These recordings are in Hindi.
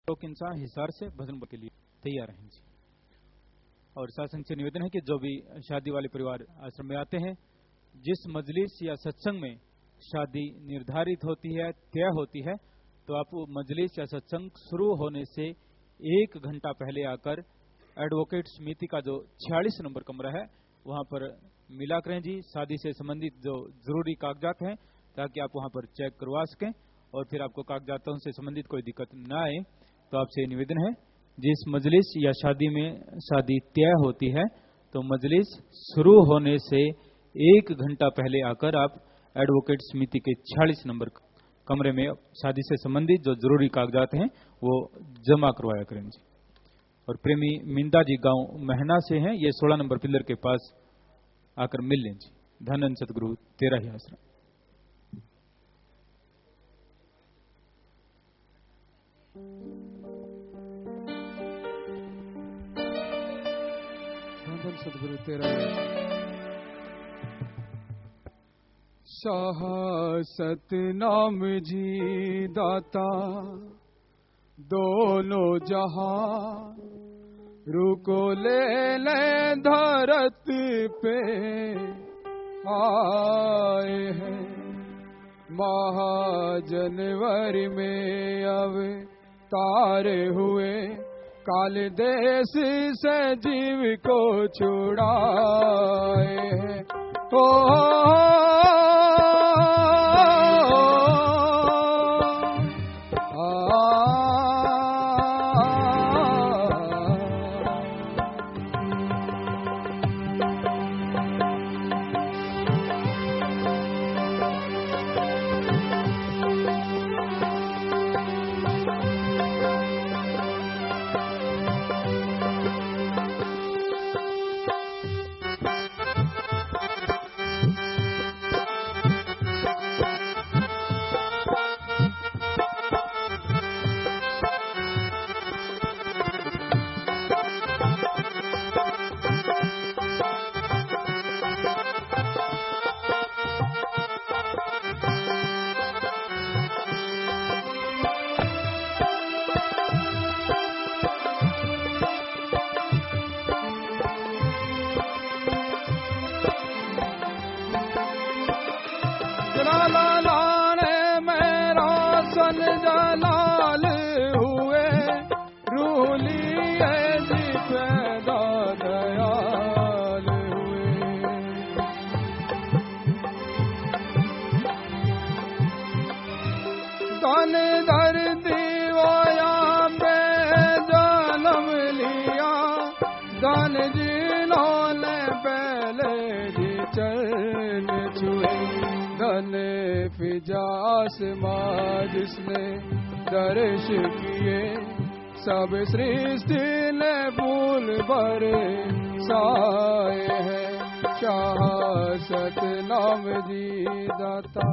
लोग इंसान हिसार से भजन के लिए तैयार हैं जी। और सत्संग से निवेदन है कि जो भी शादी वाले परिवार आश्रम में आते हैं, जिस मजलिस या सत्संग में शादी निर्धारित होती है, तय होती है, तो आप मजलिस या सत्संग शुरू होने से 1 घंटा पहले आकर एडवोकेट समिति का जो 46 नंबर कमरा है वहां पर मिला करें जी। शादी से संबंधित जो जरूरी कागजात हैं ताकि आप वहां पर चेक करवा सकें और फिर आपको कागजातों से संबंधित कोई दिक्कत न आए। तो आपसे निवेदन है, जिस मजलिस या शादी में शादी तय होती है तो मजलिस शुरू होने से 1 घंटा पहले आकर आप एडवोकेट समिति के 46 नंबर कमरे में शादी से संबंधित जो जरूरी कागजात हैं वो जमा करवाया करें जी। और प्रेमी मिंदा जी गांव महना से हैं, ये 16 नंबर पिलर के पास आकर मिल लें जी। धन सतगुरु तेरा ही आसरा। धन सतगुरु तेरा शाह सतनाम जी दाता दोनों जहां रुको ले धरत पे आए हैं। महाजनवरी में अब तारे हुए काल देश से जीव को छुड़ाए हैं। जिसने दर्श किए सब सृष्टि ने फूल भरे साए हैं। शाह सतनाम जी दाता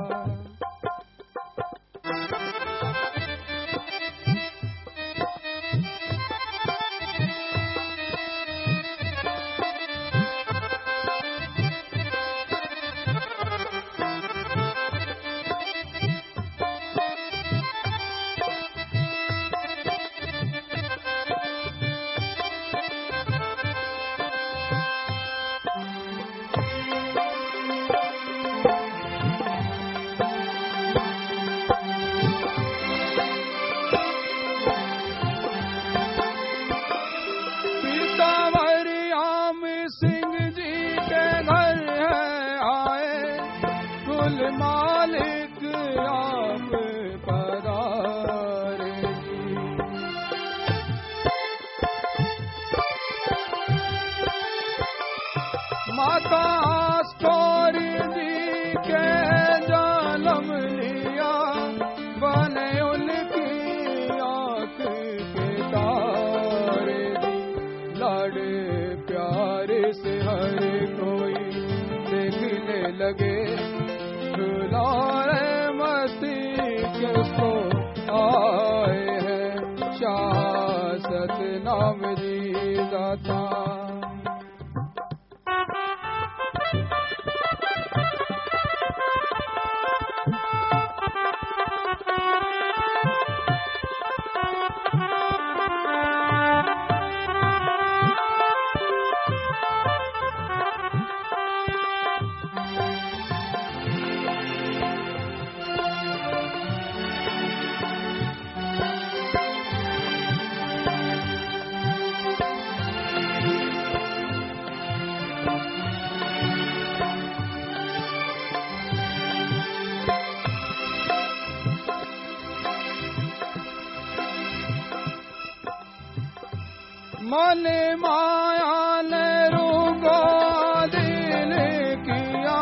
मन माया ने रोगा दिल किया,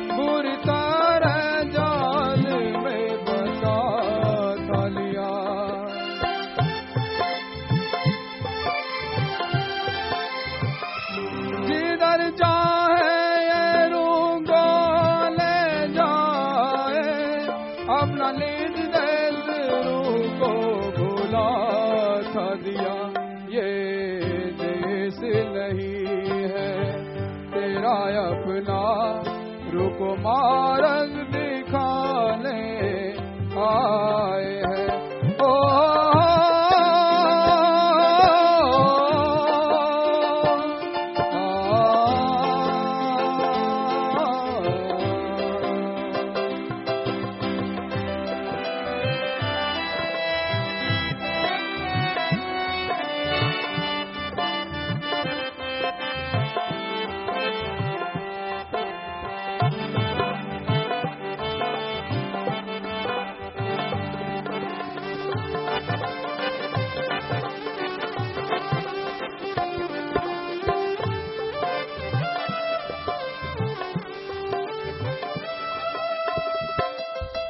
बुरी तरह जाल में बंधा था लिया। जिधर जाए ये रोगा ले जाए, अपना लीड देश रूह को भुला था दिया। ये देश नहीं है तेरा अपना, रुको मार्ग दिखाने आए हैं। ओ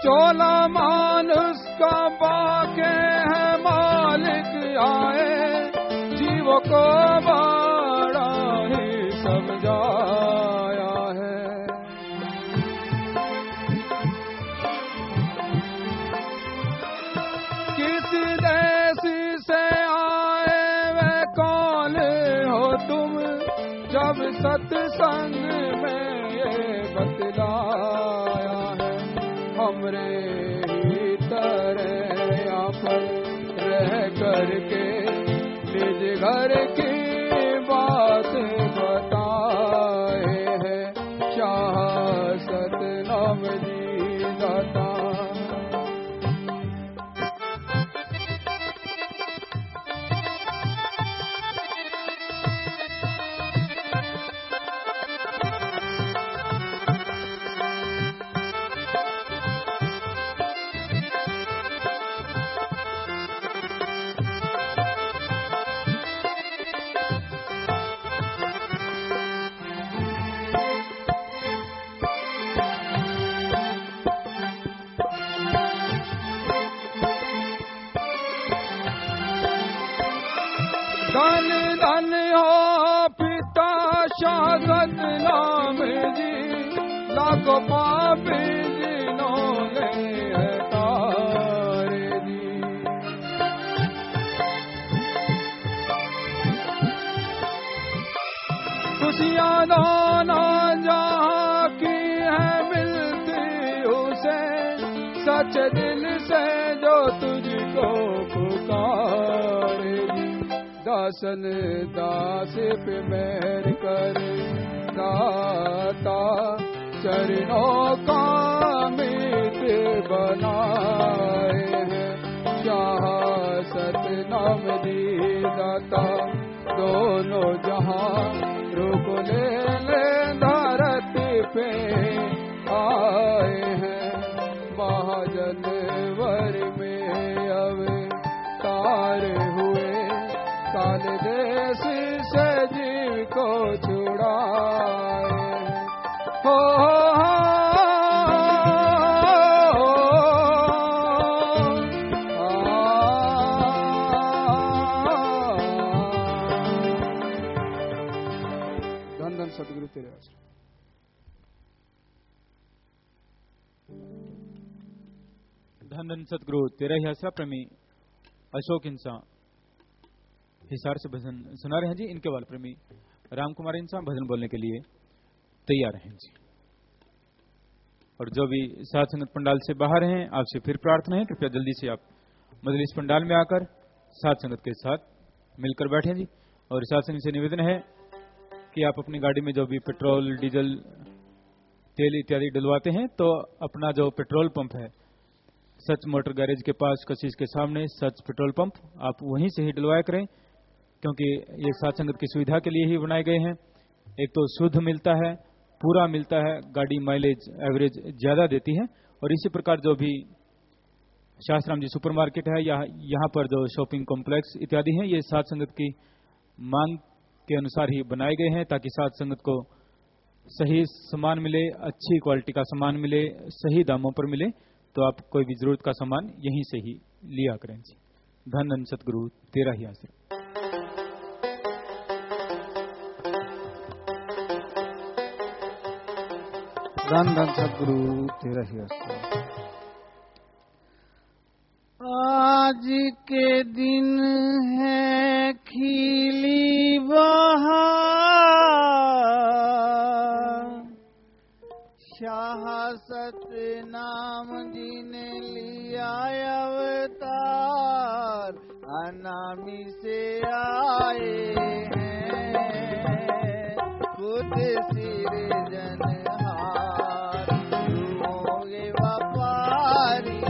चोला मानुष का बाके है मालिक आए, जीवों को बड़ा ही समझाया है। किस देश से आए वे कौन हो तुम, जब सत्संग में ये बतलाया है। हमरे ही तरह यहाँ पर रह करके निज घर की बात बताए हैं शाह सतनाम जी दाता। धन धन हो पिता शाह सतनाम जी, लाखों पापी जिन्होंने तारे दी। खुशियाँ दाना जहाँ की है मिलती उसे, सच दिल से जो तुझको पुकारे दी। दासन दास पे मेहर कर दाता, चरणों का मीत बनाए हैं शाह सतनाम दी दाता। दोनों जहां रुक ले धरती पे आए हैं, महाजनवर में अवतार हुए, काल देश से जीव को छुड़ाए। हो धन धन सतगुरु तेरे आश्रय। धन धन सतगुरु तेरा ही आसरा। प्रेमी अशोक इंसान हिसार से भजन सुना रहे हैं जी। इनके बाद प्रेमी राम कुमार इंसान भजन बोलने के लिए तैयार हैं जी। और जो भी साथ संगत पंडाल से बाहर हैं, आपसे फिर प्रार्थना है, कृपया जल्दी से आप मजलिस पंडाल में आकर साथ संगत के साथ मिलकर बैठे जी। और साथ संगत से निवेदन है कि आप अपनी गाड़ी में जो भी पेट्रोल डीजल तेल इत्यादि डलवाते हैं, तो अपना जो पेट्रोल पंप है सच मोटर गैरेज के पास कशिश के सामने सच पेट्रोल पंप, आप वहीं से ही डलवाया करें, क्योंकि ये साथ संगत की सुविधा के लिए ही बनाए गए हैं। एक तो शुद्ध मिलता है, पूरा मिलता है, गाड़ी माइलेज एवरेज ज्यादा देती है। और इसी प्रकार जो भी शास्त्राम जी सुपरमार्केट है या यहाँ पर जो शॉपिंग कॉम्प्लेक्स इत्यादि हैं, ये साथ संगत की मांग के अनुसार ही बनाए गए हैं, ताकि साथ संगत को सही सामान मिले, अच्छी क्वालिटी का सामान मिले, सही दामों पर मिले। तो आप कोई भी जरूरत का सामान यहीं से ही लिया करें जी। धन धन सतगुरु तेरा ही आश्रय। धन धन सतगुरु तेरा ही आश्रय। आज के दिन है खिली बहार, शाह सतनाम जी ने लिया अवतार, अनामी से आए हैं खुद सिरजनहार, होंगे व्यापारी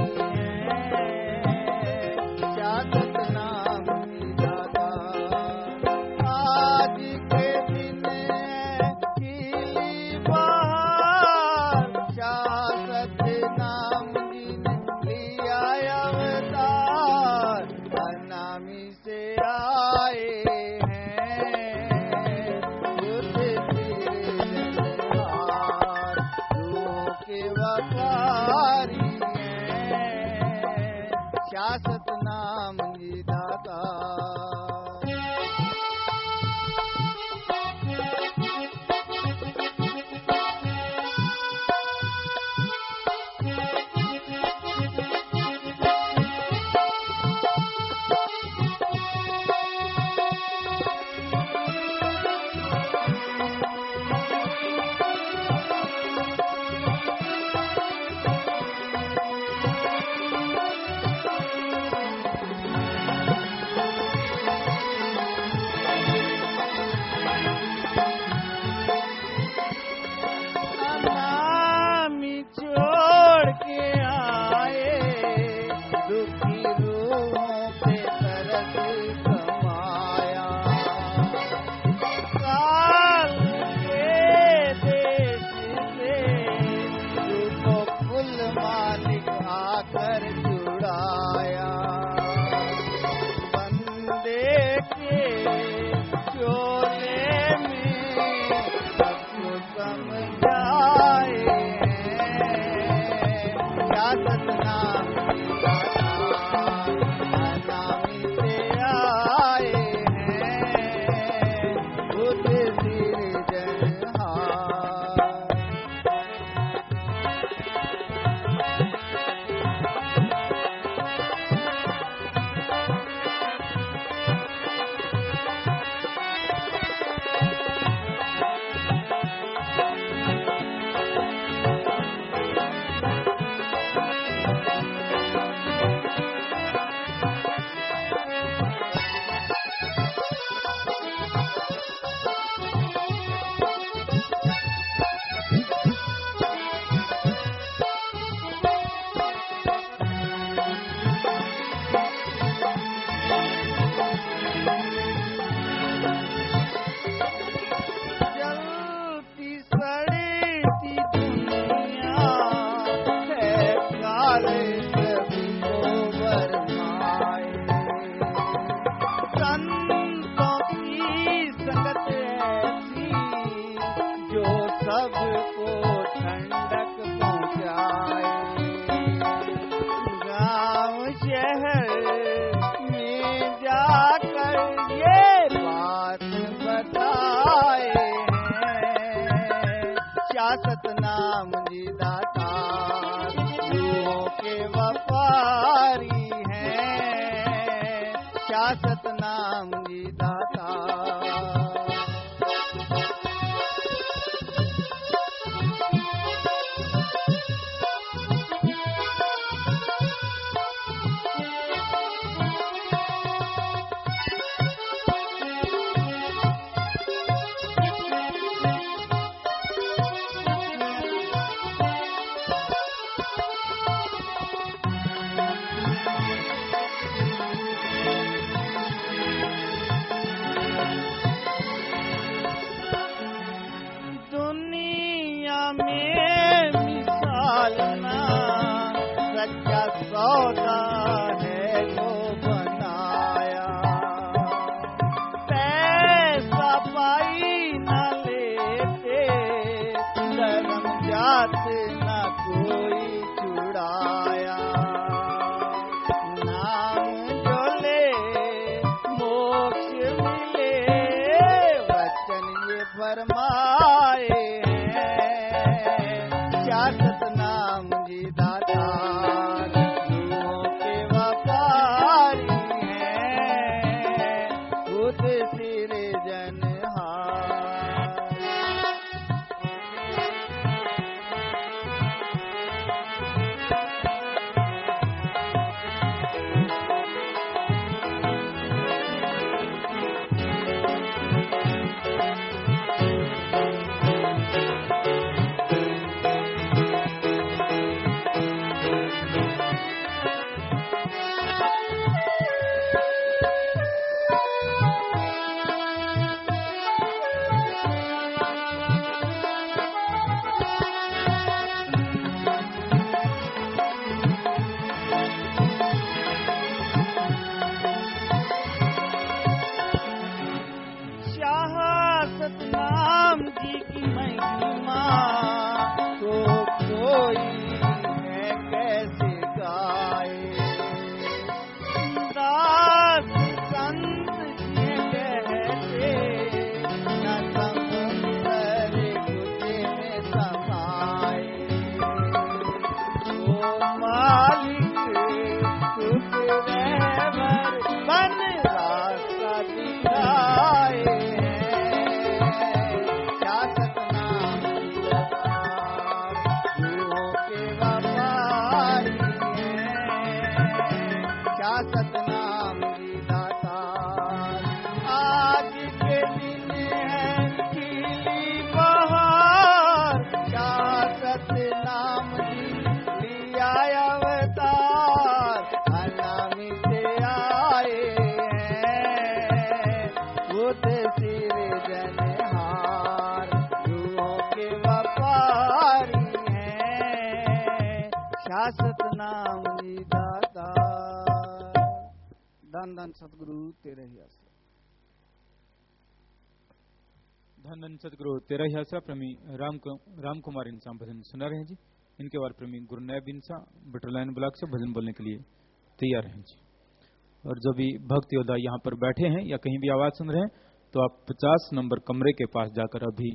सतनाम जी दाता। सतनाम जी दाता, रूहों के व्यापारी हैं, क्या सतनाम जी दाता। खुद सिरजनहार। सतनाम जी की महिमा तो कोई है कैसे गाए। दास संत जी कहते न समुंदर गुजे में समाए। ओ मालिक सुख रहबर बन रास्ता दिखाए। सतनाम जी दातार। आज के दिन है खिली बहार, क्या सतनाम जी लिया अवतार। अनामी से आए हैं खुद सिरजनहार, रूहों के व्यापारी हैं शाश्वत नाम जी दातार। धन धन सतगुरु तेरे ही आसरा। धन धन सतगुरु तेरा ही आसरा। प्रेमी राम कुमार इंसान भजन सुना रहे हैं जी। इनके बाद प्रेमी गुरुनैब इंसान बटरलाइन ब्लॉक से भजन बोलने के लिए तैयार हैं जी। और जो भी भक्त योद्धा यहाँ पर बैठे हैं या कहीं भी आवाज सुन रहे हैं तो आप 50 नंबर कमरे के पास जाकर अभी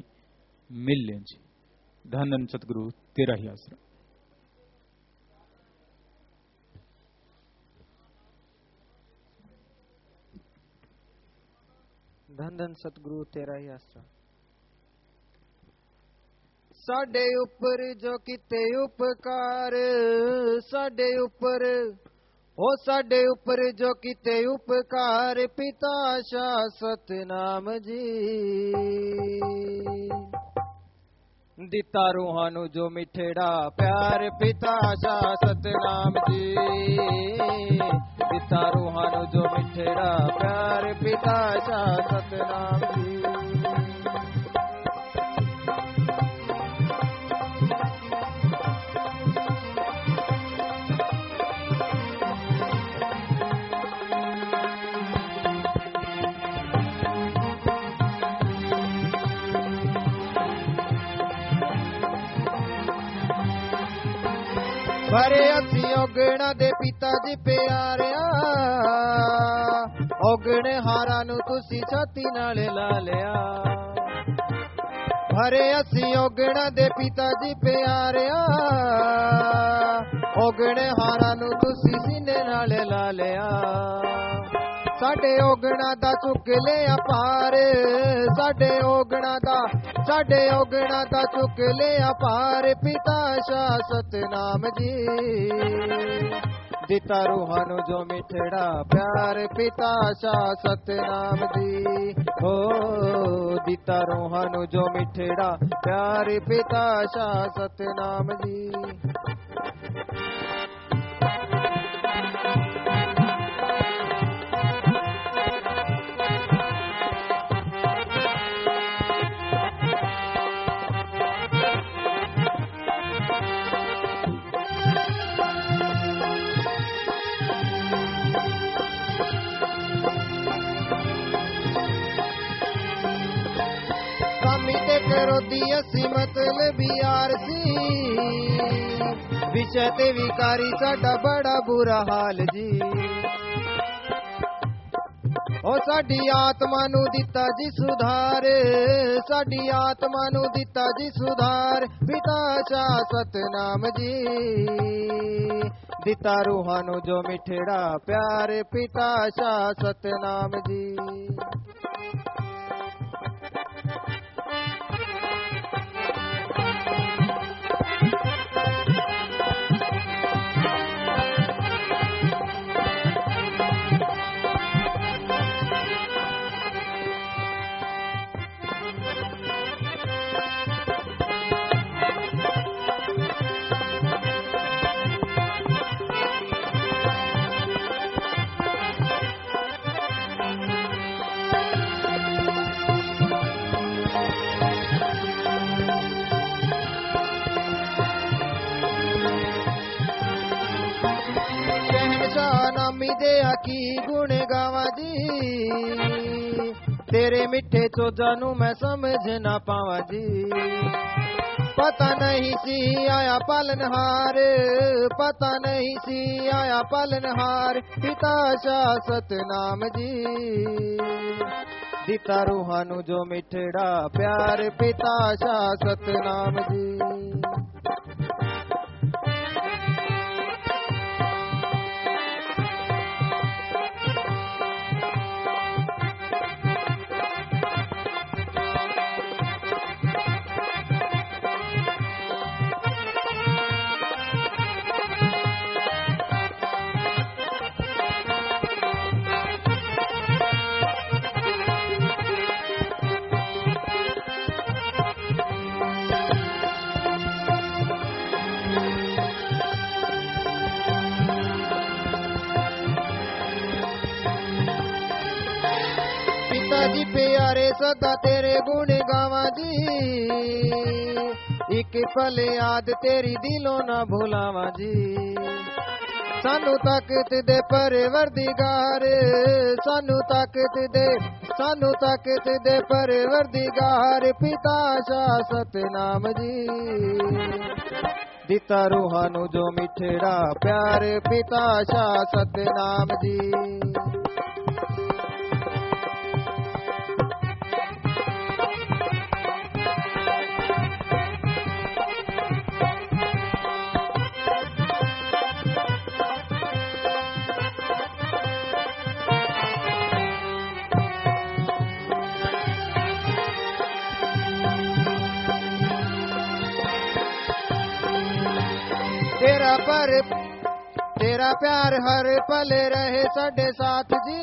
मिल लें जी। धन धन सतगुरु तेरा ही आसरा। धन धन सतगुरु तेरा ही आसरा। साडे उपर जो किते उपकार, साडे उपर ओ साडे उपर जो किते उपकार, पिता शाश्वत नाम जी। दिता रूहानू जो मिठेड़ा प्यार, पिता शाश्वत नाम जी। दिता रूहानू जो मिठेड़ा प्यार, पिता शाश्वत नाम जी। भरे असी ओगणा दे पिता जी प्यारिया, ओगणे हारा नू तुसी छाती नाल ला लिया। भरे असी ओगणा दे पिता जी प्यारिया, ओगणे हारा नू तुसी सीने नाल ला लिया। साडे ओगणा दा चुक लिया पार, साडे ओगणा दा चुक लिया पार, पिता शाश्वत नाम जी। दिता रूहानू जो मिठड़ा प्यार, पिता शाश्वत नाम जी। हो दिता रूहानू जो मिठड़ा प्यार, पिता शाश्वत नाम जी। करो दिया सी मतलब यार सी, विषय ते विकारी साडा बड़ा बुरा हाल जी। ओ साडी आत्मा नू दिता जी सुधार, साडी आत्मा नू दिता जी सुधार, पिता शाश्वत नाम जी। दिता रूहानू जो मिठड़ा प्यार, पिता शाश्वत नाम जी। दे की गुण गावा जी, तेरे मिठे चोजा नू मैं समझ ना पावा जी। पता नहीं सी आया पालनहार, पता नहीं सी आया पालनहार, पिता शाह सतनाम जी। दिता रूहानू जो मिठड़ा प्यार, पिता शाह सतनाम जी। पिताजी प्यारे सदा तेरे गुण गावा जी, एक पल याद तेरी दिलों ना भुलावा जी। सानू ताकत दे परवरदिगार, सानू ताकत दे परवरदिगार, पिता शाह सतनाम जी। दिता रूहानू जो मिठड़ा प्यार, पिता शाह सतनाम जी। तेरा प्यार हर पल रहे साडे साथ जी,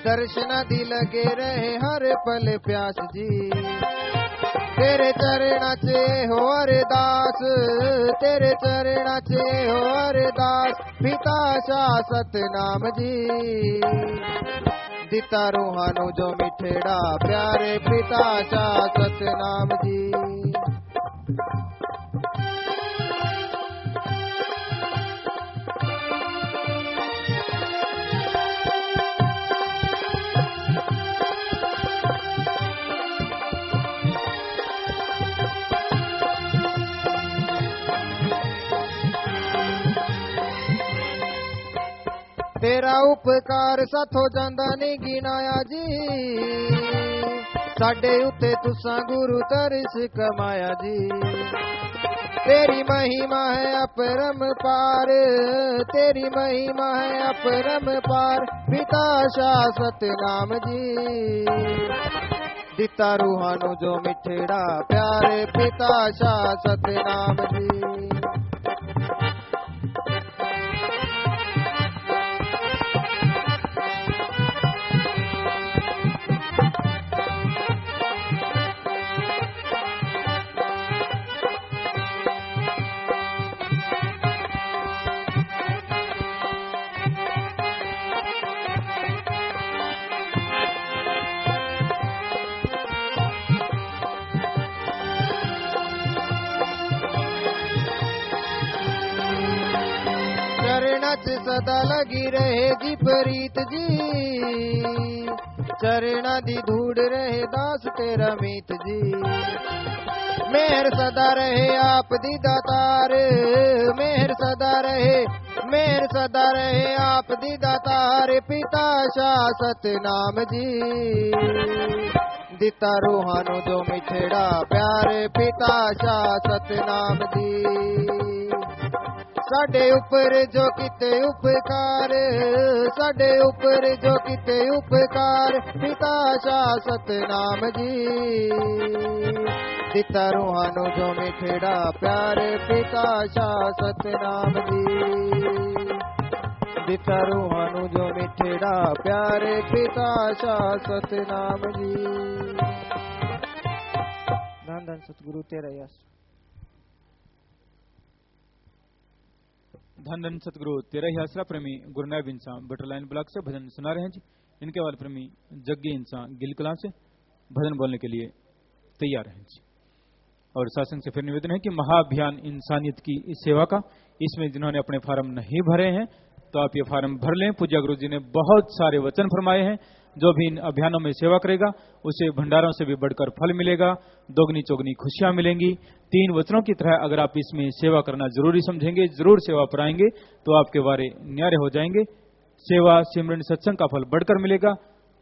दर्शन दी लगे रहे हर पल प्यास जी। तेरे चरणा च हो अरदास, तेरे चरणा च हो अरदास, पिता शाह सतनाम जी। दिता रूहानू जो मिठड़ा प्यारे, पिता शाह सतनाम जी। तेरा उपकार साथों जांदा नहीं गिनाया जी, साडे उत्ते तुसां गुरु तरस कमाया जी। तेरी महिमा है अपरम पार, तेरी महिमा है अपरम पार, पिता शाह सतनाम जी। दिता रूहानू जो मिठड़ा प्यार, पिता शाह सतनाम जी। चरणा च सदा लगी रहे जी प्रीत जी, चरणा दी धूड़ रहे दास तेरा मीत जी। मेहर सदा रहे आप दी दातार, मेहर सदा रहे आप दी दातार, पिता शाह सतनाम जी। दिता रूहानू जो मिठड़ा प्यार, पिता शाह सतनाम जी। साडे ऊपर जो किते उपकार, साडे ऊपर जो किते उपकार, पिता शाह सतनाम जी। दिता रूहानू जो मिठड़ा प्यार, पिता शाह सतनाम जी। दिता रूहानू जो मिठड़ा प्यार, पिता शाह सतनाम जी। धन धन सतगुरु तेरा यश। धन धन सतगुरु तेरा ही आसरा प्रेमी गुरनायब इंसान बटरलाइन ब्लॉक से भजन सुना रहे हैं जी। इनके वाले प्रेमी जग्गी इंसान गिलकला से भजन बोलने के लिए तैयार हैं जी। और शासन से फिर निवेदन है कि महाअभियान इंसानियत की इस सेवा का, इसमें जिन्होंने अपने फार्म नहीं भरे हैं तो आप ये फार्म भर लें। पूज्य गुरु जी ने बहुत सारे वचन फरमाए हैं, जो भी इन अभियानों में सेवा करेगा उसे भंडारों से भी बढ़कर फल मिलेगा, दोगुनी चौगुनी खुशियां मिलेंगी। 3 वचनों की तरह अगर आप इसमें सेवा करना जरूरी समझेंगे, जरूर सेवा पर आएंगे तो आपके वारे न्यारे हो जाएंगे। सेवा सिमरन सत्संग का फल बढ़कर मिलेगा।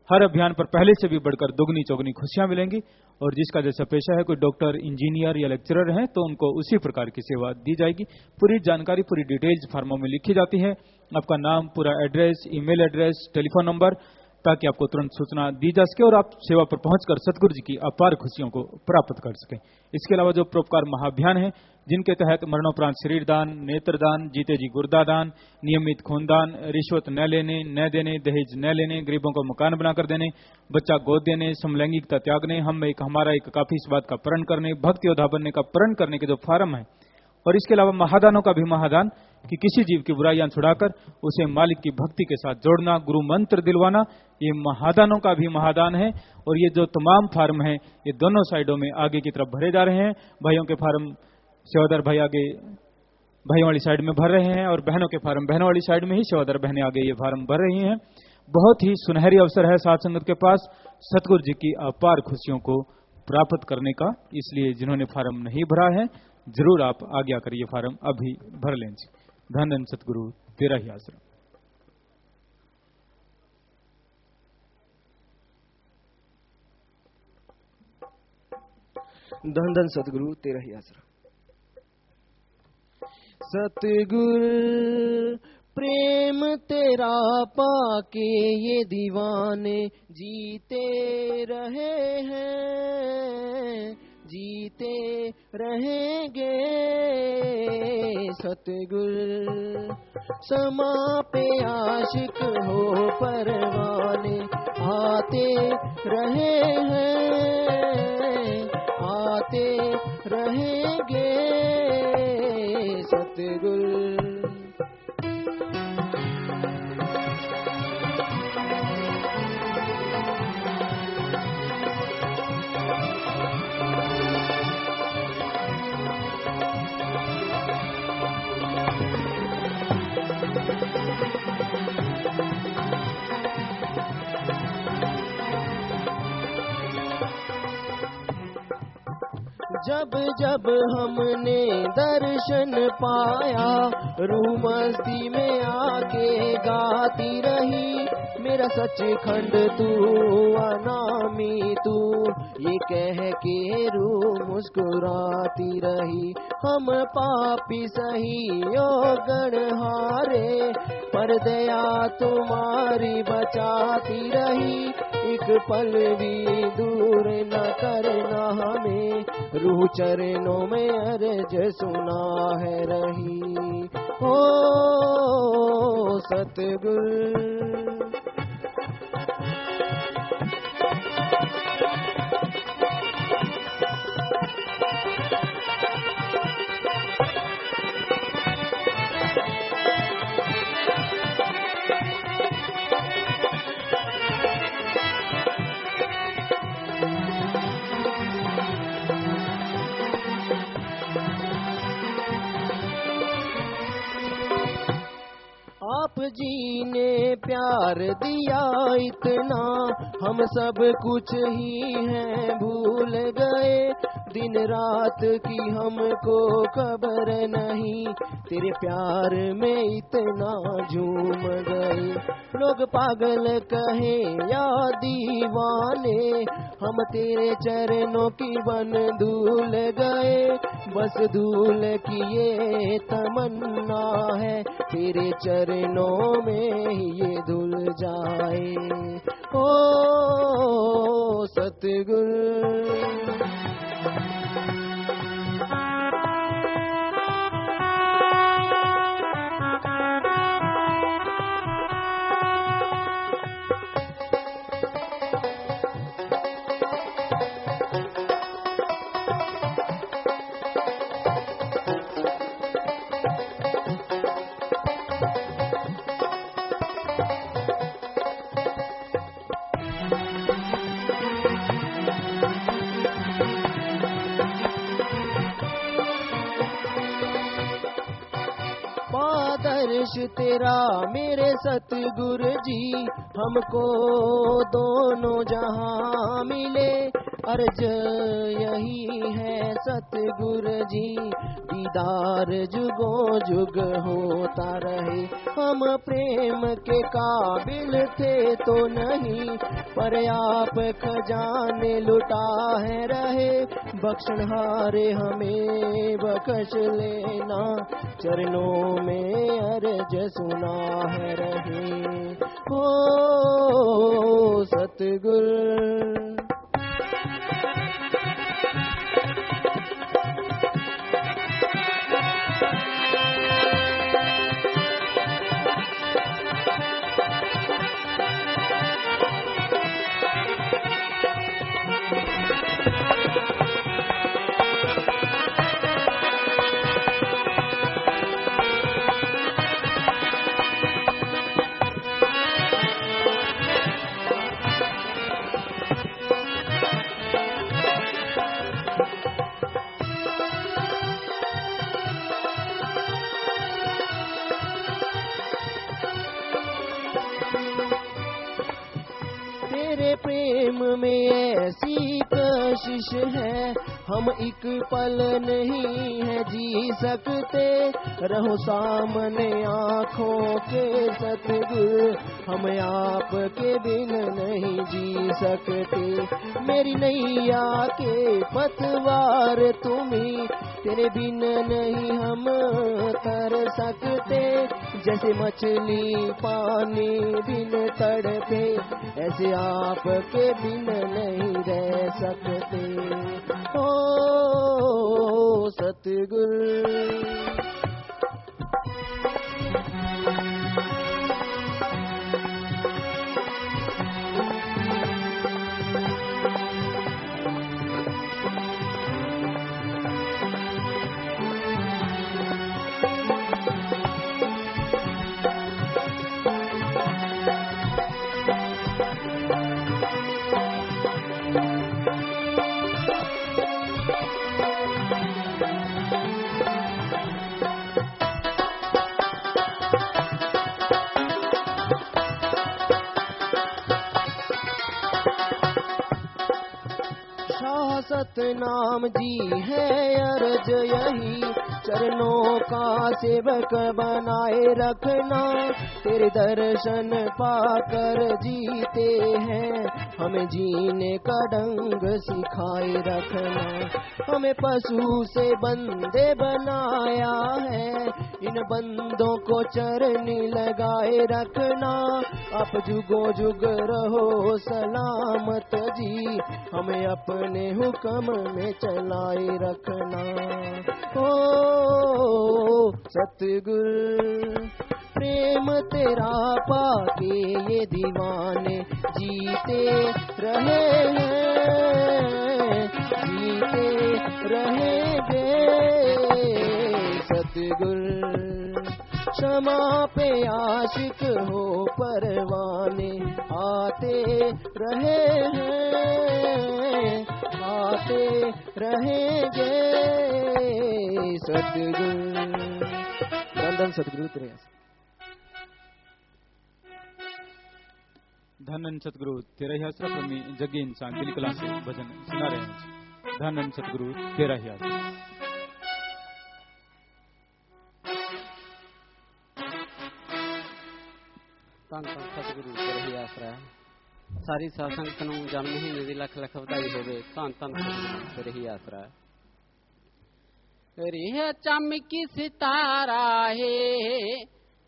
हर अभियान पर पहले से भी बढ़कर दोगुनी चौगुनी खुशियां मिलेंगी। और जिसका जैसा पेशा है, कोई डॉक्टर, इंजीनियर या लेक्चरर है, तो उनको उसी प्रकार की सेवा दी जाएगी। पूरी जानकारी, पूरी डिटेल्स फार्मों में लिखी जाती है। आपका नाम, पूरा address, email address, telephone number, ताकि आपको तुरंत सूचना दी जा सके और आप सेवा पर पहुंचकर सतगुरु जी की अपार खुशियों को प्राप्त कर सकें। इसके अलावा जो परोपकार महाअभियान है, जिनके तहत मरणोपरांत शरीर दान, नेत्रदान, जीते जी गुर्दा दान, नियमित खूनदान, रिश्वत न लेने न देने, दहेज न लेने, गरीबों को मकान बनाकर देने, बच्चा गोद देने, समलैंगिकता त्यागने, हमारा एक काफी इस बात का प्रण करने, भक्ति योद्धा बनने का प्रण करने के जो फार्म है, और इसके अलावा महादानों का भी महादान कि किसी जीव की बुराइयां छुड़ाकर उसे मालिक की भक्ति के साथ जोड़ना, गुरु मंत्र दिलवाना, ये महादानों का भी महादान है। और ये जो तमाम फार्म हैं, ये दोनों साइडों में आगे की तरफ भरे जा रहे हैं। भाइयों के फार्म सेवादार भाई आगे भाइयों वाली साइड में भर रहे हैं और बहनों के फार्म बहनों वाली साइड में ही सेवादार बहनें आगे ये फार्म भर रही हैं। बहुत ही सुनहरी अवसर है साध संगत के पास सतगुरु जी की अपार खुशियों को प्राप्त करने का। इसलिए जिन्होंने फार्म नहीं भरा है, जरूर आप आगे आकर ये फार्म अभी भर लें। धन धन सतगुरु तेरा ही आश्रम। धन धन सतगुरु तेरा ही आसरा। सतगुरु प्रेम तेरा पाके ये दीवाने जीते रहे हैं, जीते रहेंगे। सतगुरु समा पे आशिक हो परवाने आते रहे हैं, आते रहेंगे। सतगुरु जब जब हमने दर्शन पाया, रूह मस्ती में आके गाती रही, मेरा सचखंड तू अनामी तू, ये कह के रूह मुस्कुराती रही। हम पापी सही ओ गणहारे, पर दया तुम्हारी बचाती रही। एक पल भी दूर न करना हमें, रूह चरणों में अर्ज सुना है रही। ओ सतगुरु आप जी ने प्यार दिया इतना, हम सब कुछ ही हैं भूल गए। दिन रात की हमको खबर नहीं, तेरे प्यार में इतना झूम गए। लोग पागल कहे या दीवाने, हम तेरे चरणों की बन धूल गए। बस धूल की ये तमन्ना है, तेरे चरणों में ही ये धुल जाए। ओ सतगुरु उपदेश तेरा मेरे सतगुरु जी, हमको दोनों जहां मिले, अर्ज यही है सतगुरु जी, दीदार जुगो जुग होता रहे। हम प्रेम के काबिल थे तो नहीं, पर आप खजाने लुटा है रहे, बख्शनहारे हमें बख्श लेना, चरणों में अर्ज सुना है रहे। हो सतगुरु प्रेम में ऐसी कशिश है, हम एक पल नहीं है जी सकते, रहो सामने आँखों के सतगुरु, हम आपके बिन नहीं जी सकते। मेरी नैया के पतवार तुम्ही, तेरे बिन नहीं हम तर सकते, जैसे मछली पानी बिन तड़पे, ऐसे आपके बिन नहीं रह सकते। ओ सतगुरु सतनाम जी है अर्ज यही, चरणों का सेवक बनाए रखना, तेरे दर्शन पाकर जीते हैं, हमें जीने का ढंग सिखाए रखना। हमें पशु से बंदे बनाया है, इन बंदों को चरनी लगाए रखना, आप जुगो जुग रहो सलामत जी, हमें अपने हुक्म में चलाए रखना। ओ सतगुरु प्रेम तेरा पाके ये दीवाने जीते रहे हैं, जीते रहेंगे। सतगुरु क्षमा पे आशिक हो परवाने आते रहे हैं, आते रहेंगे। सतगुरु धन सतगुरु तेरे धन सतगुरु तेरा ही आसरा प्रमी जगे इंसान दिल कला से भजन सुना रहे हैं। धन सतगुरु तेरा ही आसरा। ਧੰਨ ਧੰਨ ਸਤਿਗੁਰੂ ਤੇਰਾ ਹੀ ਆਸਰਾ ਹੈ। ਸਾਰੀ ਸਾਧ ਸੰਗਤ ਨੂੰ ਜਨਮ ਮਹੀਨੇ ਦੀ ਲੱਖ ਲੱਖ ਵਧਾਈ ਹੋਵੇ। ਧੰਨ ਧੰਨ ਸਤਿਗੁਰੂ ਤੇਰਾ ਹੀ ਆਸਰਾ ਹੈ। रेहा चमकी सितारा है,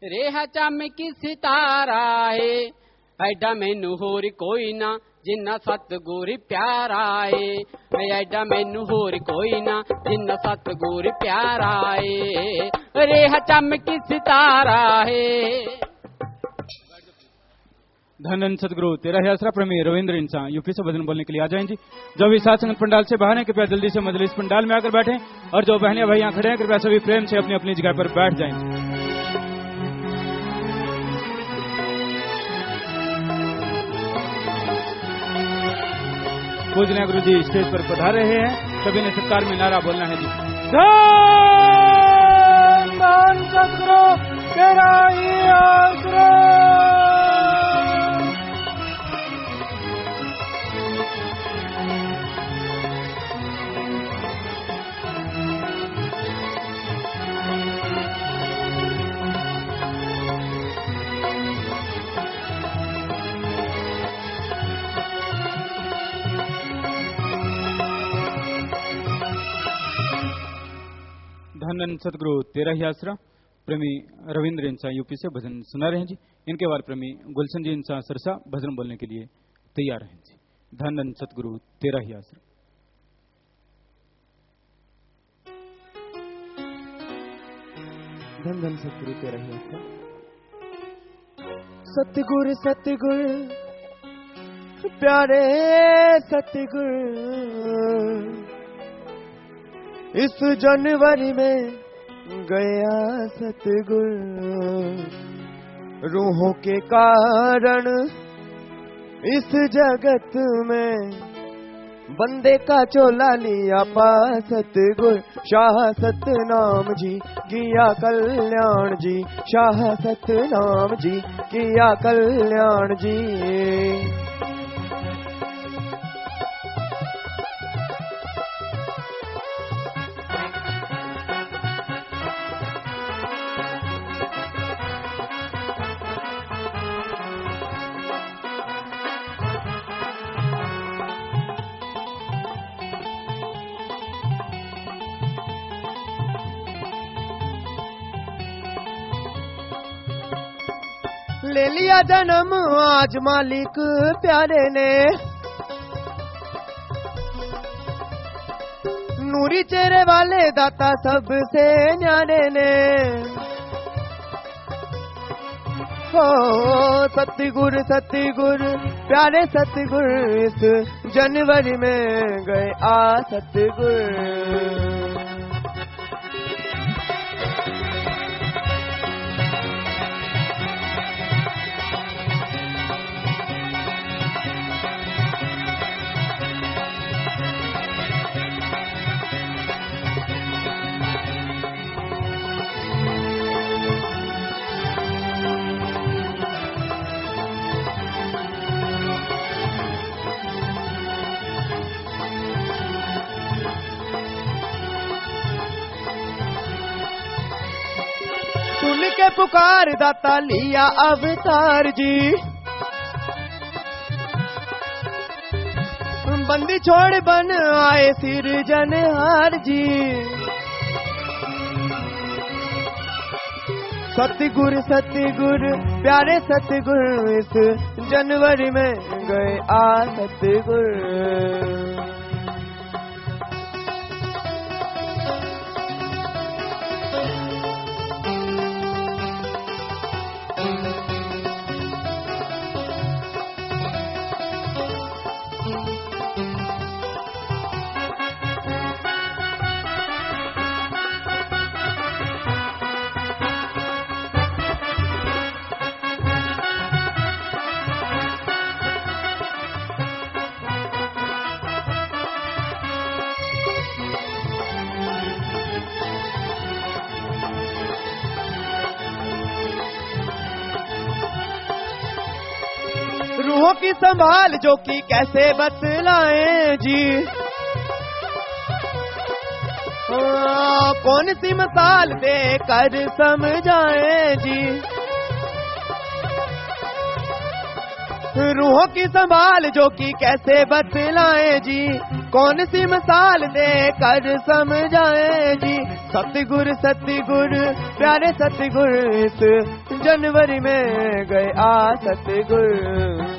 रेहा चमकी सितारा है, ऐडा मैनू होर कोई ना जिन्ना सतगुर प्यारा है। ऐडा मैनू होर कोई ना जिन्ना सतगुर प्यारा है। रेहा चमकी सितारा है। धन सतगुरु तेरा ही आसरा प्रमेय रविंद्र इंसान यूपी से भजन बोलने के लिए आ जाएं जी। जो भी साथ संगत पंडाल से बाहर हैं कृपया जल्दी से मजलिस पंडाल में आकर बैठें, और जो बहनियां भाई यहाँ खड़े हैं कृपया सभी प्रेम से अपनी अपनी जगह पर बैठ जाएं। पूजनीय गुरु जी स्टेज पर पधार रहे हैं, सभी ने सत्कार में नारा बोलना है जी। धन सतगुरु तेरा ही आसरा। धन सतगुरु तेरा ही आसरा प्रेमी रविंद्र इंसा यूपी से भजन सुना रहे हैं जी। इनके बाद प्रेमी गुलशन जी इंसा सरसा भजन बोलने के लिए तैयार हैं जी। धन सतगुरु तेरा ही आसरा। धन धन सतगुरु तेरा ही आसरा। सतगुर सतगुर प्यारे सतगुर, इस जनवरी में गया सतगुर, रूहों के कारण इस जगत में बंदे का चोला लिया पा सतगुर। शाह सतनाम जी किया कल्याण जी, शाह सतनाम जी किया कल्याण जी। ले लिया जन्म आज मालिक प्यारे ने, नूरी चेहरे वाले दाता सबसे न्यारे ने। हो सतगुर सतगुर प्यारे सतगुर, इस जनवरी में गए आ सतगुर। सुन के पुकार दाता लिया अवतार जी, बंदी छोड़ बन आए सिरजनहार जी। सतगुर सतगुर प्यारे सतगुर, इस जनवरी में गए आ सतगुर। रूहों की संभाल जो कि कैसे बतलाएं जी, कौन सी मिसाल देकर समझाएं जी। रूहों की संभाल जो कि कैसे बतलाएं जी, कौन सी मिसाल देकर समझाएं जी। सतगुर सतगुर प्यारे सतगुर, इस जनवरी में गए आ सतगुर।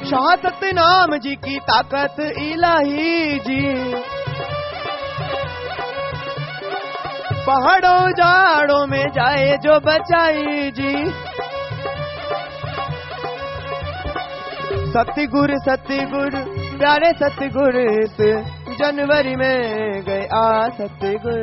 शाह सतनाम जी की ताकत इलाही जी, पहाड़ों जाड़ों में जाए जो बचाई जी। सतगुर सतगुर प्यारे सतगुर इस जनवरी में गए आ सतगुर।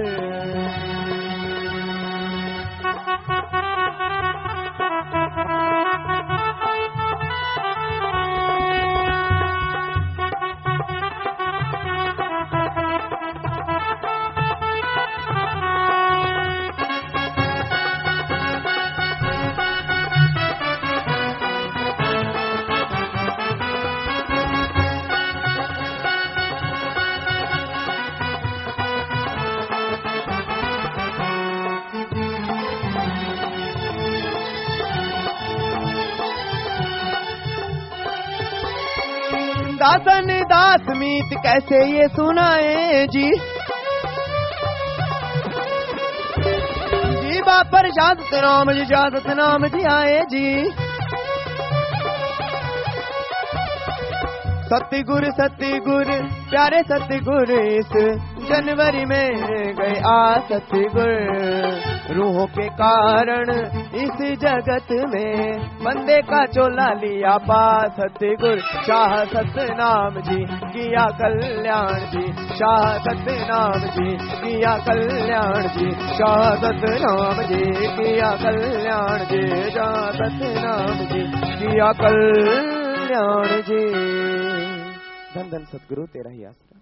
दासन दास मीत कैसे ये सुनाए जी, जी बापर शादत नाम जी शादत नाम जी आए जी। सतगुर सतगुर प्यारे सतगुर इस जनवरी में गए आ सतगुर। रूहों के कारण इस जगत में बंदे का चोला लिया पा सतगुर। शाह सतनाम जी किया कल्याण जी, शाह सतनाम जी किया कल्याण जी, शाह सतनाम जी किया कल्याण जी, शाह सतनाम जी किया कल्याण जी। धन धन सतगुरु तेरा ही आसरा।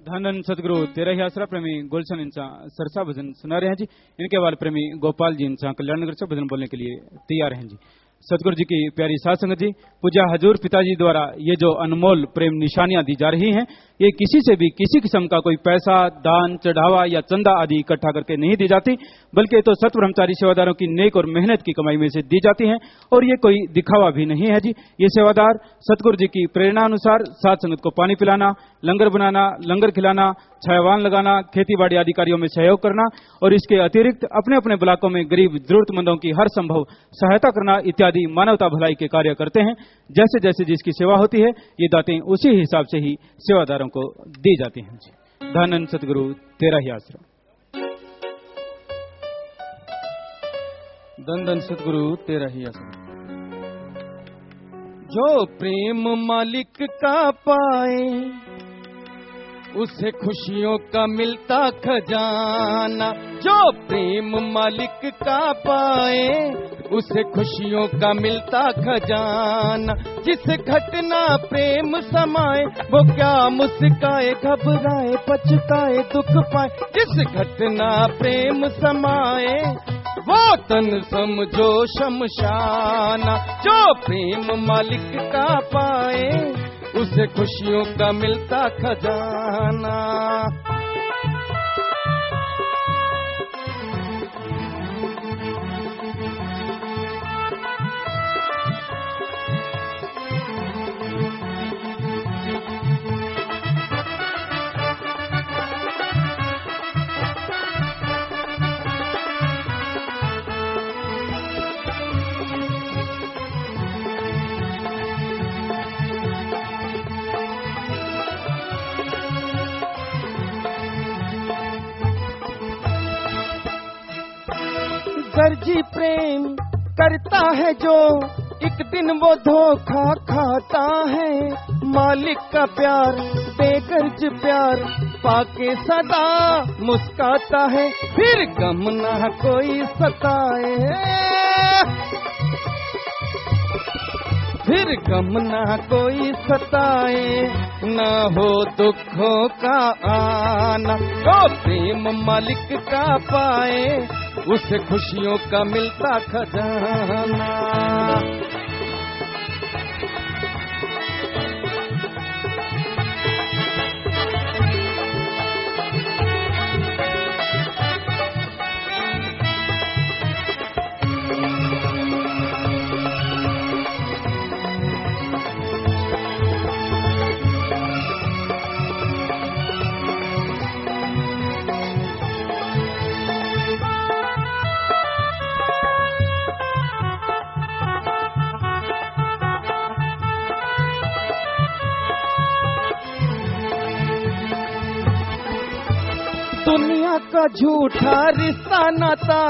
धन सदगुरु तेरा ही आसरा प्रेमी गुलशन इंचा सरसा भजन सुना रहे हैं जी। इनके बाद प्रेमी गोपाल जी इंचा कल्याण नगर से भजन बोलने के लिए तैयार हैं जी। सतगुरु जी की प्यारी साध संगत जी, पूज्य हजूर पिताजी द्वारा ये जो अनमोल प्रेम निशानियां दी जा रही हैं, ये किसी से भी किसी किस्म का कोई पैसा दान चढ़ावा या चंदा आदि इकट्ठा करके नहीं दी जाती, बल्कि तो सत ब्रह्मचारी सेवादारों की नेक और मेहनत की कमाई में से दी जाती हैं। और ये कोई दिखावा भी नहीं है जी। ये सेवादार सतगुरु जी की प्रेरणा अनुसार साध संगत को पानी पिलाना, लंगर बनाना, लंगर खिलाना, छायावान लगाना, खेती बाड़ी आदि कार्यों में सहयोग करना और इसके अतिरिक्त अपने अपने ब्लॉकों में गरीब जरूरतमंदों की हर संभव सहायता करना इत्यादि मानवता भलाई के कार्य करते हैं। जैसे जैसे जिसकी सेवा होती है, ये दातें उसी हिसाब से ही सेवादारों को दी जाती हैं जी। धन सतगुरु तेरा ही आसरा। धन धन सतगुरु तेरा ही आसरा। जो प्रेम मालिक का पाए उसे खुशियों का मिलता खजाना। जो प्रेम मालिक का पाए उसे खुशियों का मिलता खजाना। जिस घटना प्रेम समाए वो क्या मुस्काए, घबराए पछताए दुख पाए। जिस घटना प्रेम समाए वो तन समझो शमशाना। जो प्रेम मालिक का पाए उसे खुशियों का मिलता खजाना। गर्जी प्रेम करता है जो एक दिन वो धोखा खाता है। मालिक का प्यार बेगर्ज प्यार पाके सदा मुस्काता है। फिर गम ना कोई सताए, फिर गम ना कोई सताए, ना हो दुखों का आना। तो प्रेम मालिक का पाए उसे खुशियों का मिलता खजाना। दुनिया का झूठा रिश्ता नाता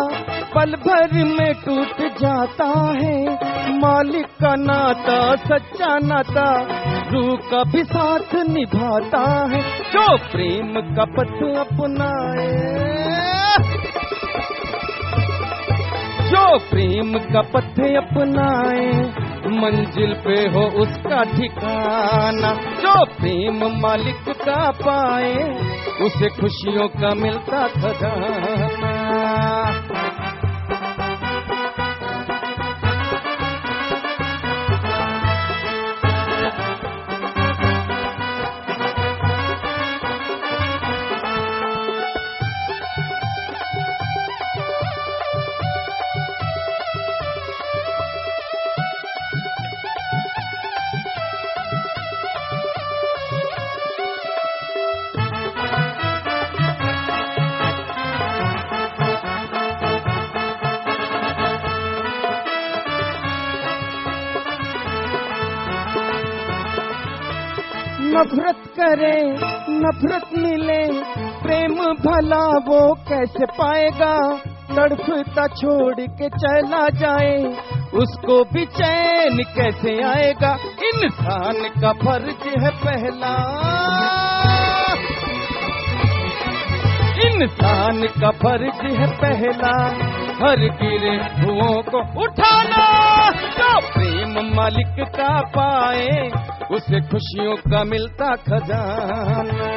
पल भर में टूट जाता है, मालिक का नाता सच्चा नाता रूह का भी साथ निभाता है। जो प्रेम का पथ अपनाए, जो प्रेम का पथ अपनाए, मंजिल पे हो उसका ठिकाना। जो प्रेम मालिक का पाए, उसे खुशियों का मिलता खजाना। नफरत करे नफरत मिले, प्रेम भला वो कैसे पाएगा। तड़फता छोड़ के चला जाए, उसको भी चैन कैसे आएगा। इंसान का फर्ज है पहला, इंसान का फर्ज है पहला, हर गिरे हुओं को उठाना। जो प्रेम मालिक का पाए, उसे खुशियों का मिलता खजाना।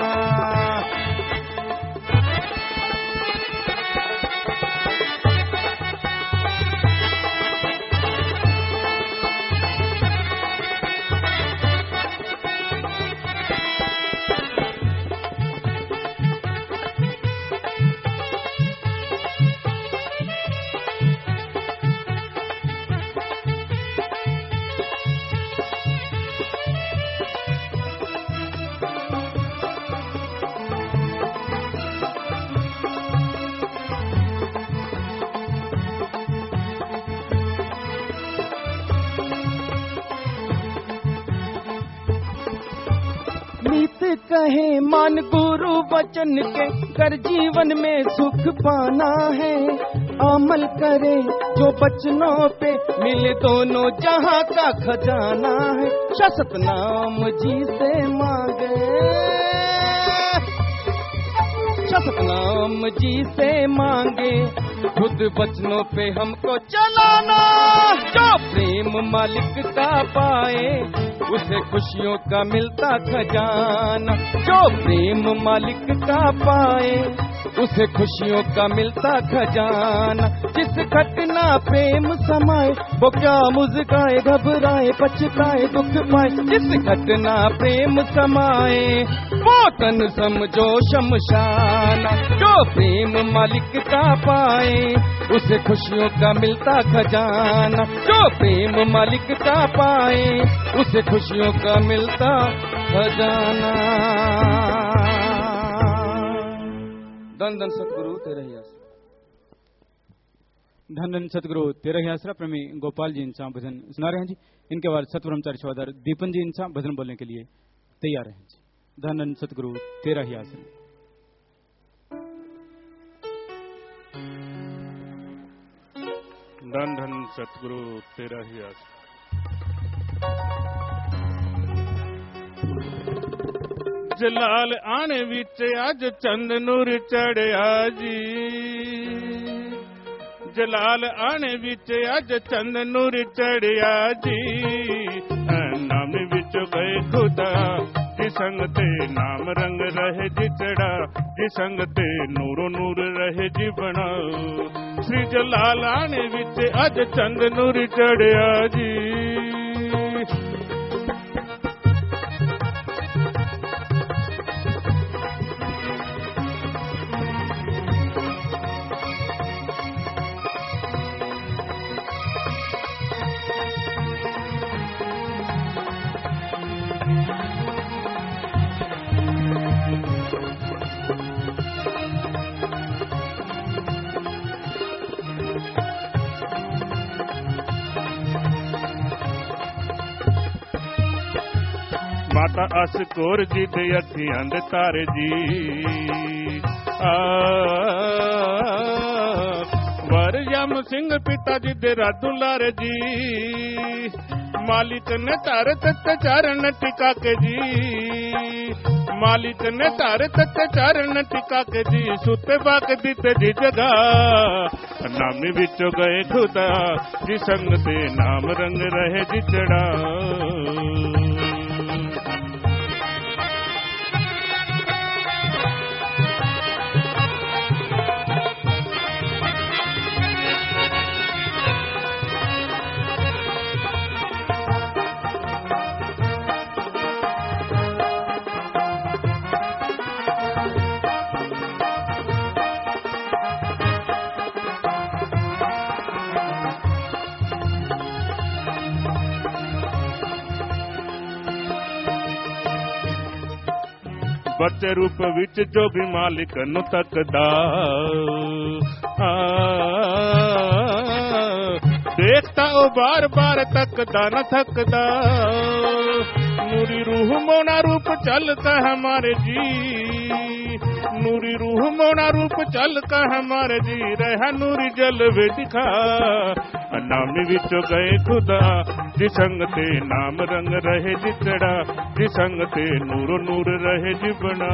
कहे मान गुरु वचन के, कर जीवन में सुख पाना है। अमल करे जो वचनों पे, मिले दोनों जहां का खजाना है। शाश्वत नाम जी से मांगे, शाश्वत नाम जी से मांगे, खुद वचनों पे हमको चलाना। जो प्रेम मालिक का पाए, उसे खुशियों का मिलता खजाना। जो प्रेम मालिक का पाए, उसे खुशियों का मिलता खजाना। जिस घटना प्रेम समाए, वो क्या मुस्काए, घबराए, पछताए, दुख पाए। जिस घटना प्रेम समाए, वो तन समझो शमशाना। जो प्रेम मालिक का पाए, उसे खुशियों का मिलता खजाना। जो प्रेम मालिक का पाए, उसे खुशियों का मिलता खजाना। धन धन सतगुरु तेरा ही आसरा। धन धन सतगुरु तेरा ही आसरा। प्रेमी गोपाल जी इंसा भजन सुना रहे हैं जी। इनके बाद सतब्रह्मचारी सेवादार दीपन जी इंसा भजन बोलने के लिए तैयार हैं जी। धन धन सतगुरु तेरा ही आसरा। धन धन सतगुरु तेरा ही आसरा। जलाल आने विच अज चंद नूर चढ़िया जी। जलाल आने विच अज चंद नूर चढ़िया जी। नाम विच गए खुदा जी संग ते नाम रंग रहे जी चढ़ा। जी संग ते नूरो नूर रहे जी बना। श्री जलाल आने विच अज चंद नूर चढ़िया जी। माता अस कोर जी दे अखियां दे तारे जी वर यम सिंह पिता जी दे दुलारे जी मालिक ने धरत ते चरण टिका के जी मालिक ने धरत ते चरण टिका के जी सुते बाक दिते जी जगा नामी विचों गए खुदा जी संग ते नाम रंग रहे जी चढ़ा बच्चे रूप विच जो भी मालिक नु तकदा देखता ओ बार बार तकदा न थकदा नूरी रूह मोना रूप चलता हमारे जी नूरी रूह मोना रूप चलता हमारे जी रहा नूरी जलवे दिखा नामी विचों गए खुदा जी संग ते नाम रंग रहे जी चढ़ा जी संग ते नूरो नूर रहे जी बना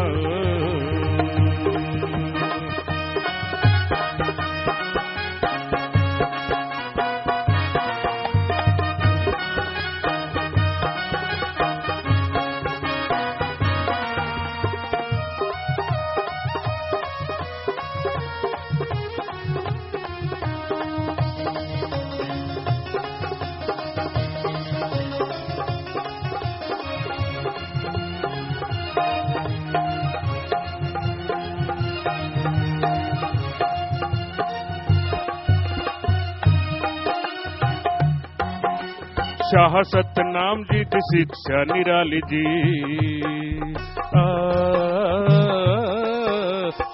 शाह सतनाम जी की शिक्षा निराली जी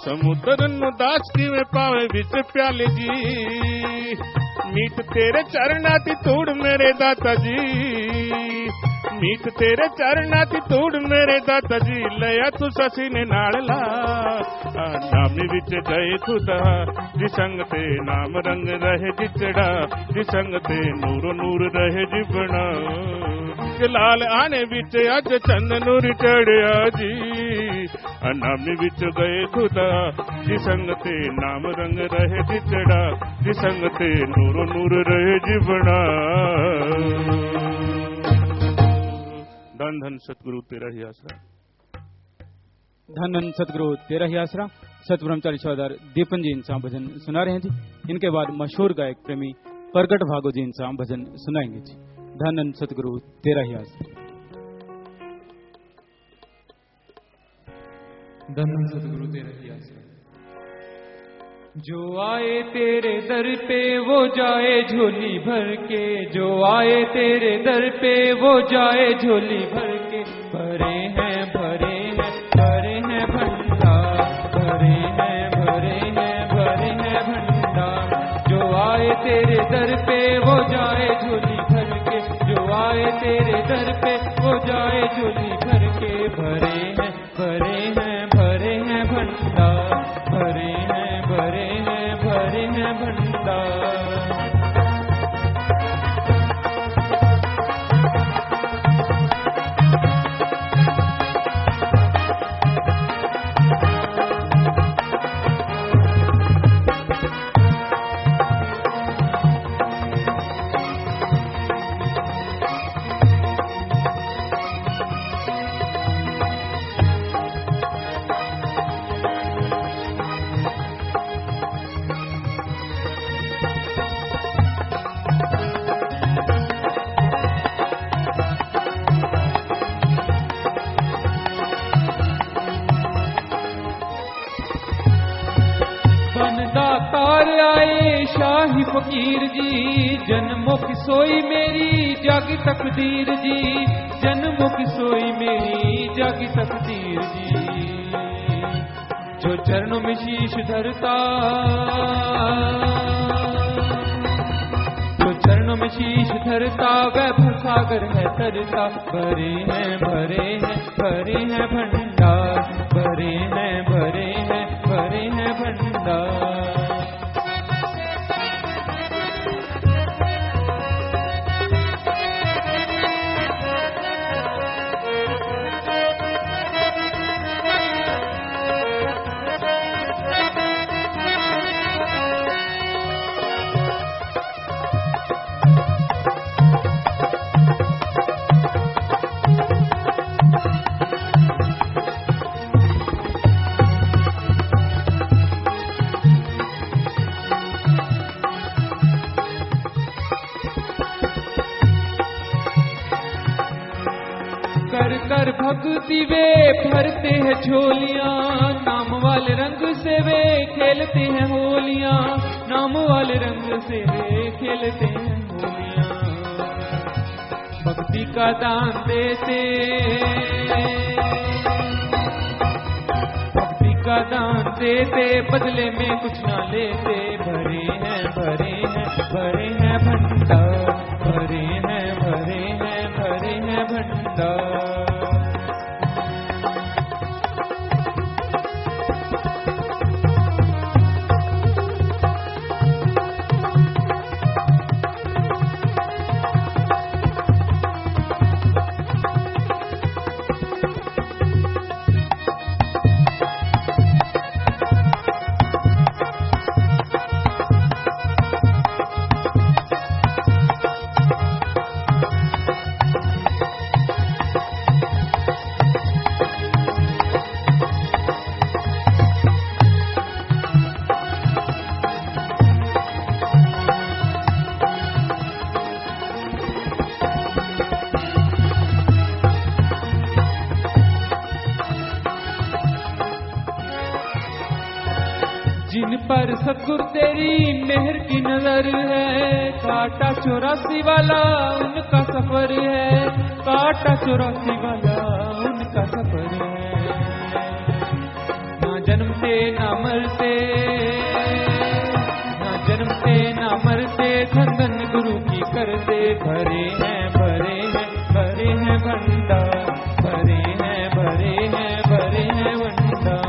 समुद्र नु दास किवें पावे विच प्याले जी मीठ तेरे चरना दी तूड़ मेरे दाता जी मीठ तेरे चरना दी तूड़ मेरे दाता जी लया तू ससी ने नाल ला नामी विच गए खुदा जी संग ते नाम रंग रहे जी चढ़ा जी संग ते नूरो नूर रहे जी बना लाल आने विच अज चंद नूर चढ़िया जी नामी विच गए खुदा जी संग ते नाम रंग रहे जी चढ़ा जी संग ते नूरो नूर रहे जी बना धन धन सतगुरु तेरा ही आसरा धन धन सतगुरु तेरा ही आसरा। सतब्रह्मचारी सेवादार दीपन जी इंसान भजन सुना रहे हैं जी। इनके बाद मशहूर गायक प्रेमी प्रगट भागो जी इंसान भजन सुनाएंगे जी। धन धन सतगुरु तेरा ही आसरा। धन धन सतगुरु तेरा ही आसरा। जो आए तेरे दर पे वो जाए झोली भर के जो आए तेरे दर पे वो जाए झोली भर के भरे हैं भरे हैं भरे हैं भंडार भरे हैं भरे हैं भरे हैं भंडार जो आए तेरे दर पे वो जाए झोली भर के जो आए तेरे दर पे वो जाए झोली भर के भरे हैं भरे हैं भरे हैं भंडार भरे हैं भरे हैं भरे हैं भंडार। तार आए शाही फकीर जी जन्मों की सोई मेरी जागी तकदीर जी जन्मों की सोई मेरी जागी तकदीर जी जो चरणों में शीश धरता जो चरणों में शीश धरता वैभव सागर है तरता। भरे हैं भरे हैं भरे हैं भंडार, भरे हैं भरे हैं भरे हैं भंडार। कर भक्ति वे भरते हैं झोलियां, नाम वाले रंग से वे खेलते हैं होलियां, नाम वाले रंग से वे खेलते हैं होलियां। भक्ति का दान देते, भक्ति का दान देते, बदले में कुछ ना लेते। भरे हैं भरे हैं भरे हैं भंडार, भरे हैं भरे हैं भरे हैं भंडार। जिन पर सतगुरु तेरी मेहर की नजर है, काटा 84 वाला उनका सफर है, काटा 84 वाला उनका सफर है। ना जन्मते ना मरते, ना जन्मते ना मरते, धन गुरु की करते। भरे हैं भरे हैं भरे हैं भंडार, भरे हैं भरे हैं भरे हैं भंडार।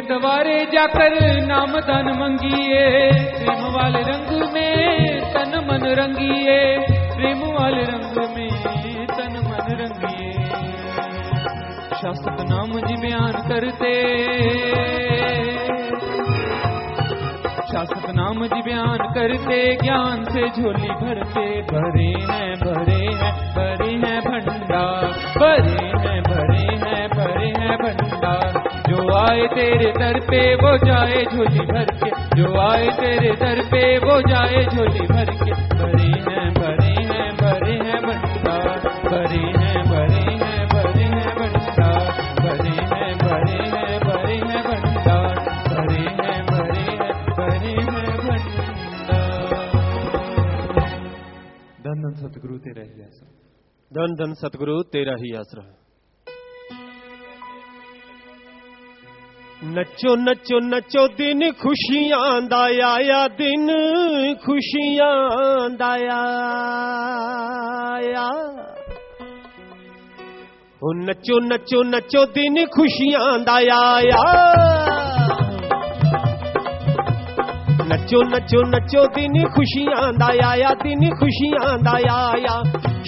द्वारे जाकर नाम दान मंगिए, प्रेम वाले रंग में तन मन रंगिए, प्रेम वाले रंग में तन मन रंगिए। शास्त्र नाम जी बयान करते, शास्त्र नाम जी बयान करते, ज्ञान से झोली भरते। भरे हैं भरे हैं भरे हैं भंडार, भरे हैं भरे हैं भरे हैं भंडार। जो आए तेरे दर पे वो जाए झोली भर के, जो आए तेरे दर पे वो जाए झोली भर के। भरे हैं भरे हैं भरे हैं भंडार, भरे हैं भरे हैं भरे हैं भंडार, भरे हैं भरे हैं भरे हैं भंडार, भरे हैं भरे हैं भरे हैं भंडार। धन धन सतगुरु तेरा ही आसरा, धन धन सतगुरु तेरा ही आसरा। नचो नचो नचो दिन खुशियां दा आया, दिन खुशियां दा आया। ओ नचो नचो नचो दिन खुशियां दा आया, नचो नचो नचो दिन खुशियां दा आया, दिन खुशियां दा आया।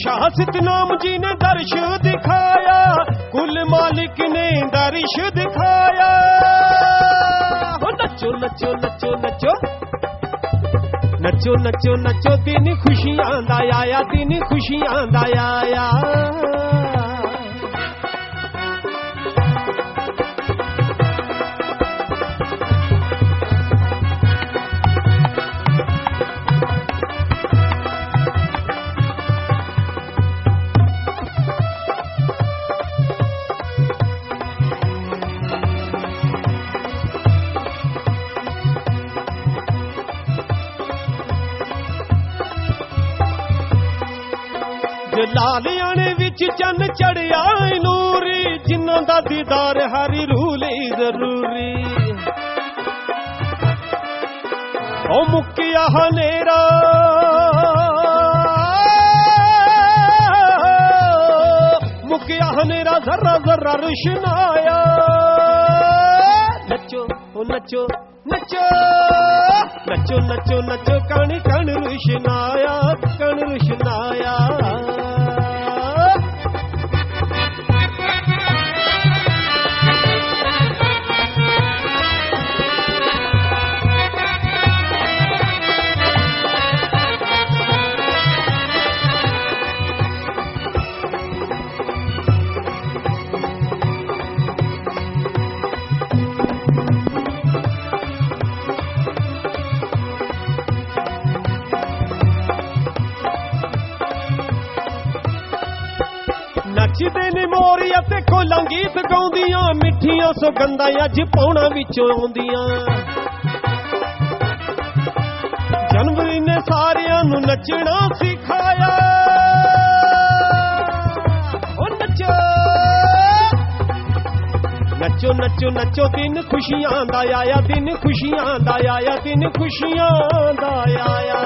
शाह सतनाम जी ने दर्श दिखाया, कुल मालिक ने दर्श दिखाया। नचो नचो नचो नचो नचो नचो नचो दिन खुशियां दा आया, दिन खुशियां दा आया। लालियाने विच चन चढ़िया नूरी जिन्हों दा दीदार हरी रूह लई जरूरी ओ मुक्किया हनेरा मुक्किया हनेरा जर्रा जर्रा रुशनाया नचो ओ नचो नचो नचो नचो नचो कण कण रुशनाया कण रुशनाया नचदे ने मोरिया ते कोलां गीत गाउंदियां मिठियां सुगंधां अज पौणा विचों आउंदियां जनवरी ने सारियां नू नचना सिखाया ओ नचो नचो नचो नचो दिन खुशियां दा आया दिन खुशियां दा आया दिन खुशियां दा आया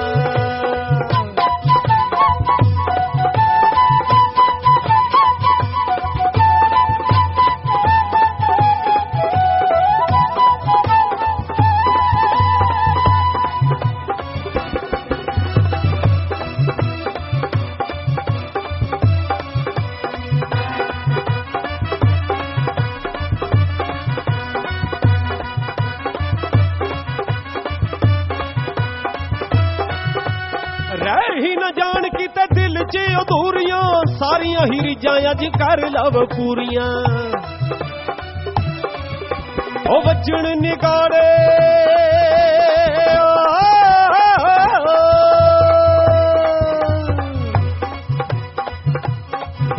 सारियां ही रिजां अज कर लव पूरियां ओ वजन निगाड़े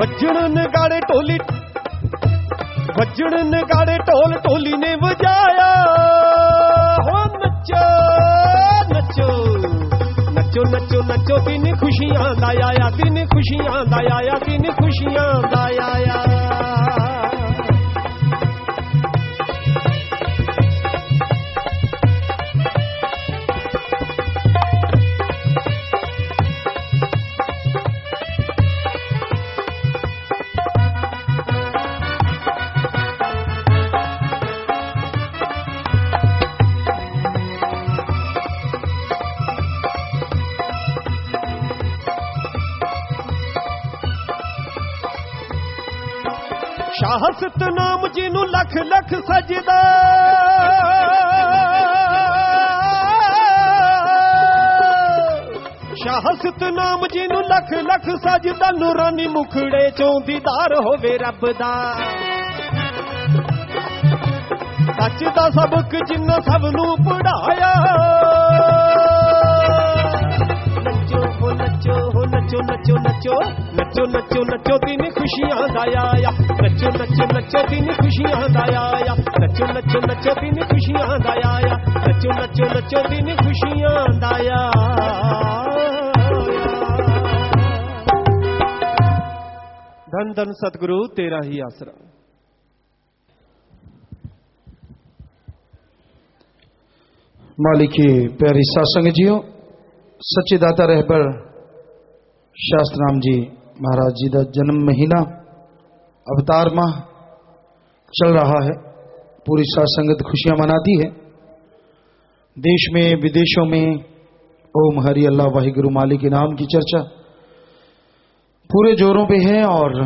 वजन निगाड़े टोली वजन निगाड़े टोल टोली ने बजाया हो नचो नचो नचो नचो नचो दिन खुशियां दा आया दिन खुशियां दा आया दिन खुशियां दा आया शाह सतनाम जिनू लख लख सजदा शाह सतनाम जिनू लख लख सजदा नूरानी मुखड़े चों दीदार होवे रब दा सच दा सबक जिन्ना सब नू पढ़ाया नचो नचो नचो नचो नचो नचो दिन खुशियां दा आया नचो नचो नचो दिन खुशियां दा आया नचो नचो नचो दिन खुशियां दा आया नचो नचो नचो दिन खुशियां दा आया धन धन सतगुरु तेरा ही आसरा मालिक की प्यारी सत्संग जियो सच्चे दाता रहबर शास्त्रनाम जी महाराज जी का जन्म महीना अवतार माह चल रहा है। पूरी साध संगत खुशियां मनाती है। देश में विदेशों में ओम हरि अल्लाह वाहिगुरु मालिक के नाम की चर्चा पूरे जोरों पे है और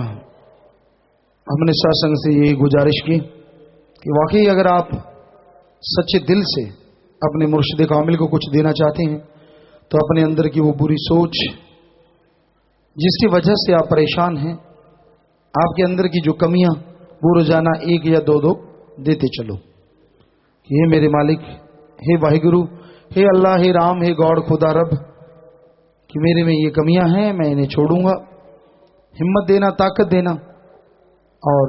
हमने सत्संग से यही गुजारिश की कि वाकई अगर आप सच्चे दिल से अपने मुर्शिद कामिल को कुछ देना चाहते हैं तो अपने अंदर की वो बुरी सोच जिसकी वजह से आप परेशान हैं, आपके अंदर की जो कमियां, वो रोजाना एक या दो देते चलो कि हे मेरे मालिक, हे वाहिगुरु, हे अल्लाह, हे राम, हे गॉड खुदा रब, कि मेरे में ये कमियां हैं, मैं इन्हें छोड़ूंगा। हिम्मत देना, ताकत देना, और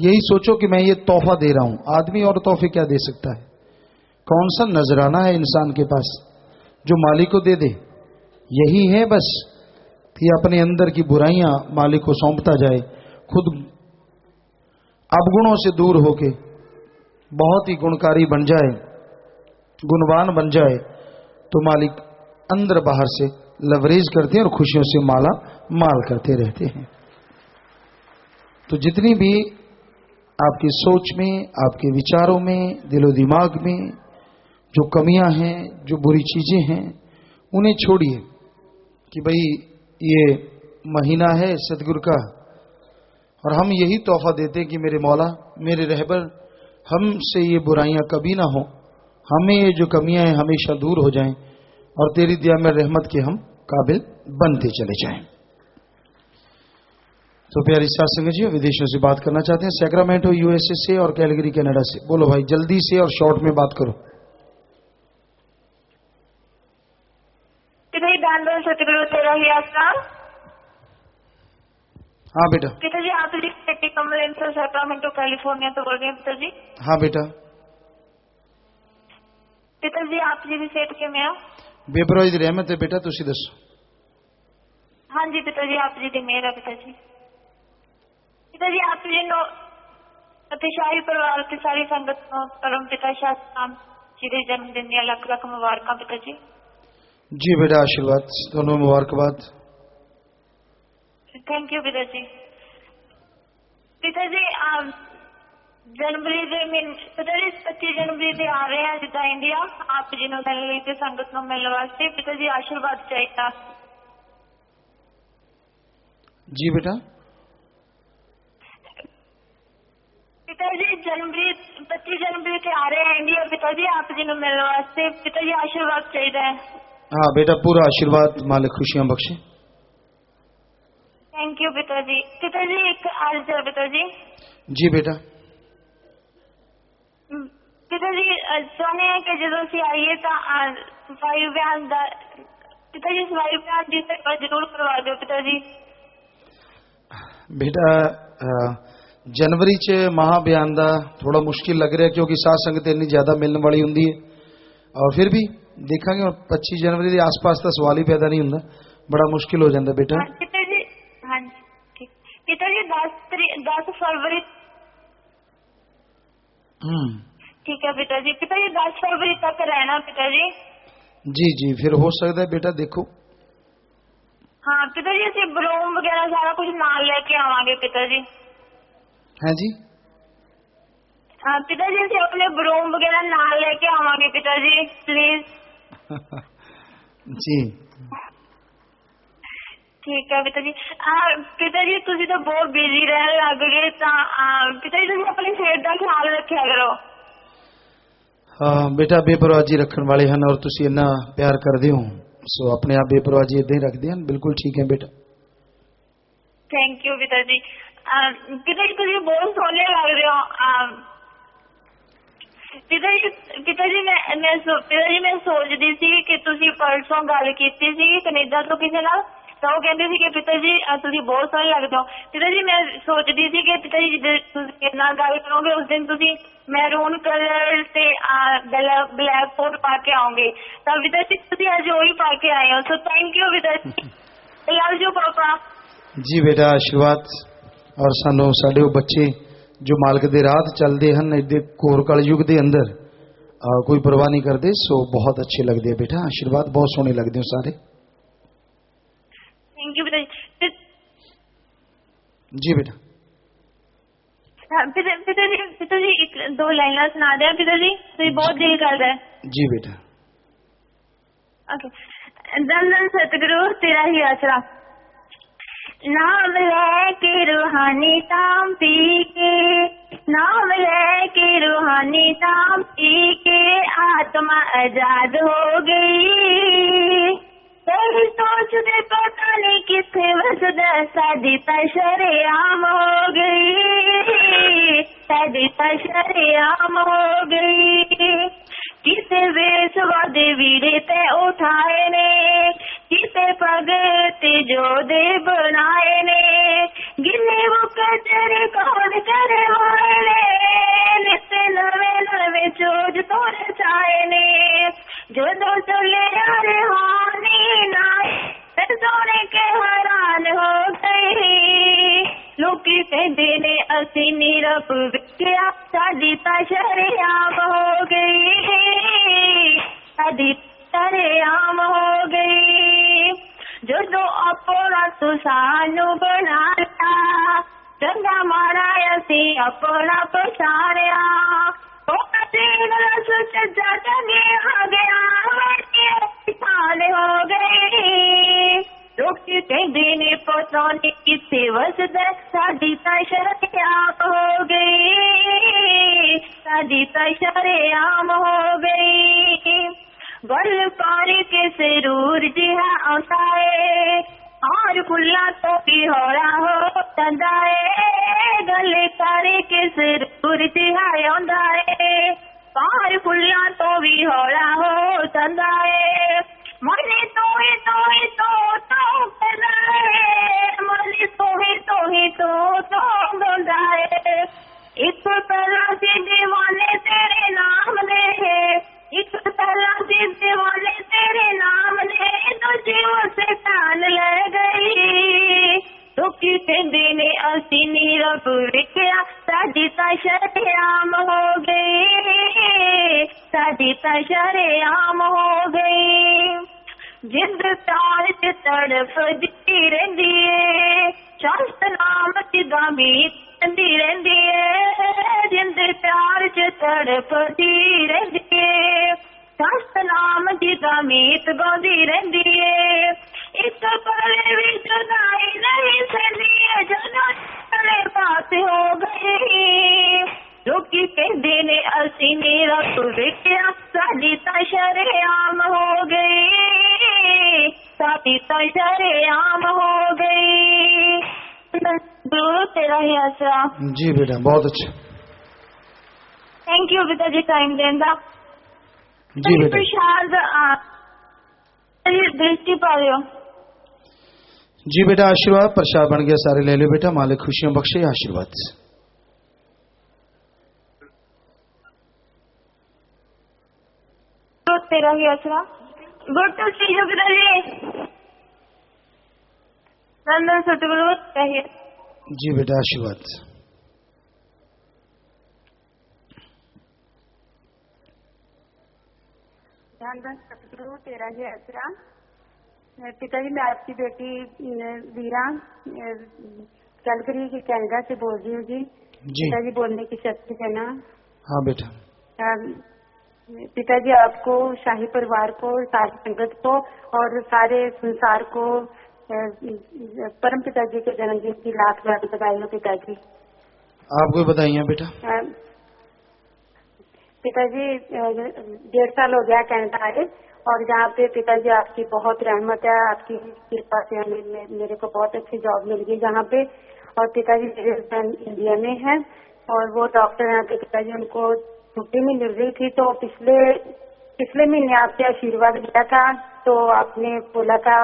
यही सोचो कि मैं ये तोहफा दे रहा हूं। आदमी और तोहफे क्या दे सकता है? कौन सा नजराना है इंसान के पास जो मालिक को दे दे? यही है बस। कि अपने अंदर की बुराइयां मालिक को सौंपता जाए, खुद अवगुणों से दूर होके बहुत ही गुणकारी बन जाए, गुणवान बन जाए, तो मालिक अंदर बाहर से लवरेज करते हैं और खुशियों से माला माल करते रहते हैं। तो जितनी भी आपकी सोच में, आपके विचारों में, दिलो दिमाग में जो कमियां हैं, जो बुरी चीजें हैं, उन्हें छोड़िए कि भाई ये महीना है सतगुरु का और हम यही तोहफा देते हैं कि मेरे मौला, मेरे रहबर, हमसे ये बुराइयां कभी ना हो, हमें ये जो कमियां हैं हमेशा दूर हो जाएं और तेरी दया में रहमत के हम काबिल बनते चले जाएं। तो प्यारी साथ संगत जी, विदेशों से बात करना चाहते हैं, सैक्रामेंटो यूएसए से और कैलगरी कनाडा से। बोलो भाई, जल्दी से और शॉर्ट में बात करो। सतगुरु तेरा ही आसमान। हाँ बेटा। पिताजी आप कमलेंसर सैक्रामेंटो कैलिफोर्निया से बोल रहे हैं पिताजी। हाँ बेटा। पिताजी आप जी भी सेठ के में हो? बेपरवाही दी रहमत है बेटा, तुसी दसो। हाँ जी पिताजी आप जी दी मेहर है पिताजी। पिताजी आप जी नो अतिशाही परिवार की सारी संगत परम पिता शास्त्राम जी के जन्मदिन दी लख लख मुबारक पिताजी। जी बेटा, आशीर्वाद, दोनों मुबारकबाद। थैंक यू पिताजी। पिताजी जनवरी ਦੇ ਮਹੀਨੇ ਪਿਤਾਜੀ 25 ਜਨਵਰੀ ਦੇ ਆ ਰਹੇ ਆ ਜਿੱਦਾਂ ਇੰਡੀਆ, ਆਪ ਜੀ ਨੂੰ ਮਿਲਣ ਲਈ ਤੇ ਸੰਗਤ ਨੂੰ ਮਿਲਣ ਵਾਸਤੇ ਪਿਤਾਜੀ ਆਸ਼ੀਰਵਾਦ ਚਾਹੀਦਾ। जी बेटा। पिताजी जनवरी 25 जनवरी से आ रहे हैं इंडिया पिताजी, आप जी ਨੂੰ मिलने वास्ते पिताजी आशीर्वाद चाहिए। हाँ बेटा, पूरा आशीर्वाद, मालिक खुशियां बख्शे। थैंक यू पिताजी। पिताजी एक अर्ज है पिताजी। जी बेटा। पिताजी चाहते हैं कि जो ਅਸੀਂ ਆਈਏ ਤਾਂ ਸਫਾਈ ਬਿਆਨ ਦਾ पिताजी सफाई बियान जी से जरूर करवा दो पिताजी। बेटा जनवरी च महा बयान का थोड़ा मुश्किल लग रहा है क्योंकि साध संगत इतनी ज्यादा मिलने वाली होंगी है, और फिर भी देखांगे 25 जनवरी के आसपास का सवाल ही पैदा नहीं होंगे, बड़ा मुश्किल हो जाता बेटा। पिताजी हाँ जी पिताजी 10 फरवरी। ठीक है पिताजी। पिताजी 10 फरवरी तक रहना पिताजी। जी जी, फिर हो सकता है बेटा, देखो। हाँ पिताजी असं बलून वगैरह सारा कुछ नाल लेके आवांगे पिताजी। हाँ जी। हाँ पिताजी असं अपने बलून वगैरह नाल लेके आवांगे पिताजी प्लीज। जी ठीक है पिताजी। पिताजी तुसी तो बहुत बिजी रहने लग गए, पिताजी तुसी अपनी सेहत का ख्याल रखा करो। हाँ बेटा, बेपरवाही रखने वाले हैं और तुसी इन्ना प्यार करते हो, सो अपने आप बेपरवाही इदा ही रखते हैं। बिल्कुल ठीक है बेटा। थैंक यू पिताजी। पिताजी तुसी बहुत सोहने लग रहे हो। पिताजी मैं सोचती सी कि तुसी परसों गल कीती सी कनेडा तो किसी नाल, तो वो कहते सी कि पिताजी तुसी बहुत सोहने लगते हो। पिताजी मैं सोचती सी कि पिताजी जिस नाल गल करोगे उस दिन तुसी मैरून कलर से ब्लैक कोट पा के आओगे, तो पिताजी तुसी अज वही पा के आए हो, सो थैंक यू पिताजी। लव यू पापा। जी बेटा, आशीर्वाद। और सानू साडे बच्चे जो मालिक दे राह चलते हैं इदे घोर कलयुग के अंदर कोई परवाह नहीं करते, सो बहुत अच्छे लगते हैं बेटा। आशीर्वाद, बहुत सोहने लगते हो सारे। थैंक यू पिताजी। जी बेटा। पिताजी एक 2 लाइना सुना दे पिताजी, तो बहुत दिल कर रहा है। जी बेटा। ओके। धन धन सतगुरु तेरा ही आसरा, नाम लेके रूहानी ताम पी के, नाम लेके रूहानी ताम पी के आत्मा आजाद हो गई। तेरी सोच दे पता नहीं किथे वसदा, साडी ता शरेआम हो गई, साडी ता शरेआम हो गई। किसे वेश वादे वीरे ते उठाए ने, किसे पग ते जोदे बनाए ने, गिने वो कचरे कौन करे वाले, नित्ते नवे नवे चोज तोरे चाहे ने, जो दो चले यारे हानी नाए, सोने के हरा कहते ने असी नीरव विख्या साडी तां शरेआम हो गई, साडी शरेआम हो गई। जदों अपना तू सानू बनाया चंगा माड़ा असी अपना पछाणिया, रस चजा चंगे आ गया साले हो गई। लोग कहते ने पता नहीं किथे वसदा साडी तां शरेआम हो गई, साडी तां शरेआम हो गई। गल पारी के जरूर जिहा आंदा है और फुल्ला तो भी हौला हो जांदा है, गल पारी के जरूर जिहा आंदा है और फुल्ला तो भी हौला हो जांदा है। मने तो ही तो ही तो करदा है, मने तो ही तो ही तो गंदा है। एक तरह से दीवाने तेरे नाम दे है, एक तरह से दीवाने तेरे नाम ने तो जीव से कान ले गई। तो की कहते ने असी नीरव विख्या साडी तां शरेआम हो गई, साडी तां शरेआम हो गई। जिंद प्यार च तड़फदी रहिंदी है, शास्त नाम च गमीत रहिंदी रहिंदी है। जिंद प्यार च तड़फदी रहिंदी है, शास्त नाम च गमीत गाउंदी रहिंदी है। इस पले भी जुदाई नहीं सहंदी है, जदों चले पास हो गई। लोकी कहते ने असी नीरव विख्या साडी तां शरेआम हो गई, साडी तां शरेआम हो गई। गुरु तेरा ही आसरा। जी बेटा बहुत अच्छा। थैंक यू पिताजी टाइम देंदा। जी बेटा। प्रसाद दृष्टि पा लियो। जी बेटा आशीर्वाद प्रसाद बन गया, सारे ले लो बेटा। मालिक खुशियां बख्शे, आशीर्वाद। तेरा ही आसरा। गुड टू सी यू पिताजी। नंदन सतगुरु चाहिए। जी बेटा आशीर्वाद। धन सतगुरु तेरा ही आसरा। पिताजी मैं आपकी बेटी वीरा कैलगरी की कनाडा से बोल रही हूँ जी। पिताजी बोलने की शक्ति देना। हाँ बेटा। पिताजी आपको, शाही परिवार को, सारी संगत को और सारे संसार को परम पिताजी के जन्मदिन की लाख लाख बधाई हो पिताजी। आपको बताइए बेटा। पिताजी 1.5 साल हो गया कनाडा आए और यहाँ पे पिताजी आपकी बहुत रहमत है, आपकी कृपा से हमें मेरे को बहुत अच्छी जॉब मिल गई यहाँ पे। और पिताजी मेरे हस्बैंड इंडिया में है और वो डॉक्टर यहाँ पे पिताजी, उनको छुट्टी नहीं मिल रही थी। तो पिछले महीने आपसे आशीर्वाद लिया था तो आपने बोला था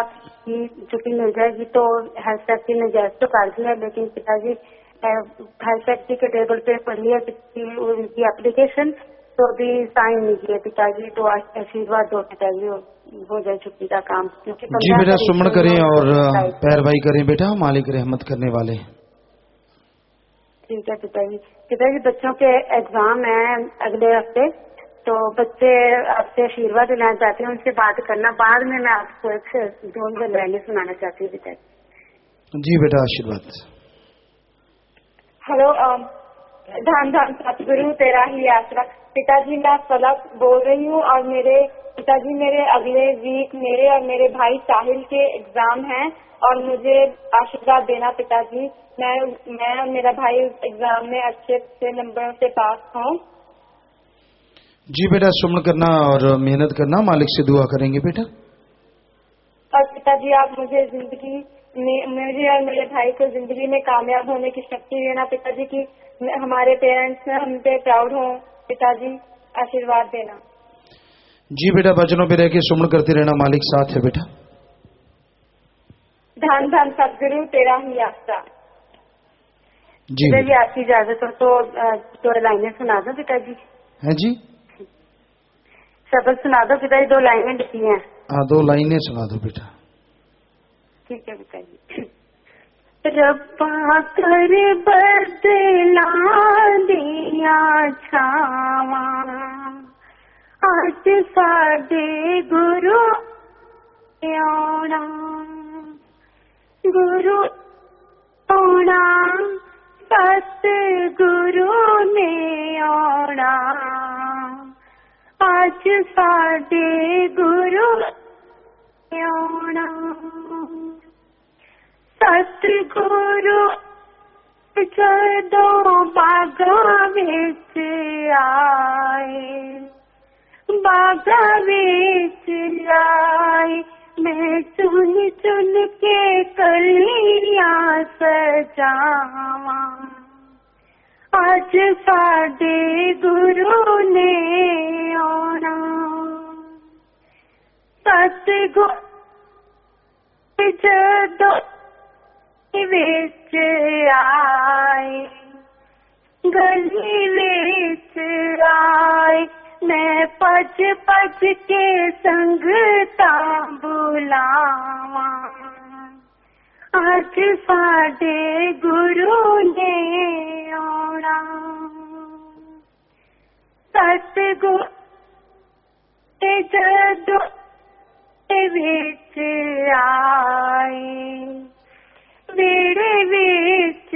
कि छुट्टी मिल जाएगी, तो हेल्थ सेक्रेटरी ने जैस तो कर दिया, लेकिन पिताजी हेल्थ सेक्रेटरी के टेबल पे पड़ी है उनकी एप्लीकेशन, तो अभी साइन नहीं किए पिताजी। तो आशीर्वाद दो पिताजी हो जाए छुट्टी का काम। क्योंकि जी बेटा सुमन करें और पैरवाई करें बेटा, मालिक रहमत करने वाले। ठीक है पिताजी। पिताजी बच्चों के एग्जाम है अगले हफ्ते, तो बच्चे आपसे आशीर्वाद लेना चाहते हैं, उनसे बात करना। बाद में मैं आपको एक 2 लाइनें सुनाना चाहती हूँ पिताजी। जी बेटा आशीर्वाद। हेलो धन धन सतगुरु तेरा ही आसरा। पिताजी मैं फलक बोल रही हूँ और पिताजी मेरे अगले वीक मेरे और मेरे भाई साहिल के एग्जाम हैं और मुझे आशीर्वाद देना पिताजी। मैं और मेरा भाई एग्जाम में अच्छे नंबरों से पास हों। जी बेटा सुमन करना और मेहनत करना, मालिक से दुआ करेंगे बेटा। और पिताजी आप मुझे जिंदगी में, मुझे और मेरे भाई को जिंदगी में कामयाब होने की शक्ति देना पिताजी, की हमारे पेरेंट्स हम पे प्राउड हों पिताजी, आशीर्वाद देना। जी बेटा भजनों पे रह के सुमन करते रहना, मालिक साथ है बेटा। धन धन सतगुरु तेरा ही आसरा। जी पिताजी आपकी इजाजत हो तो 2 लाइनें सुना दो पिताजी। है जी शब्द सुना दो पिताजी, 2 लाइनें लिखी हैं। हाँ 2 लाइनें सुना दो बेटा। ठीक है पिताजी। रब्बा कर बदला दिया छावा आज साडे गुरु आउणा गुरु आउणा सत गुरु ने आउणा आज साडे गुरु आउणा सतगुरु जदों बागा विच आए बागा विच आए मैं चुन चुन के कलियां सजावा आज साडे गुरु ने आना सतगुरु जदों विच आए गली विच आए मैं भज भज के संगता बुलावा आज साडे गुरु ने आना सतगुरु जदों विच आए मेरे विच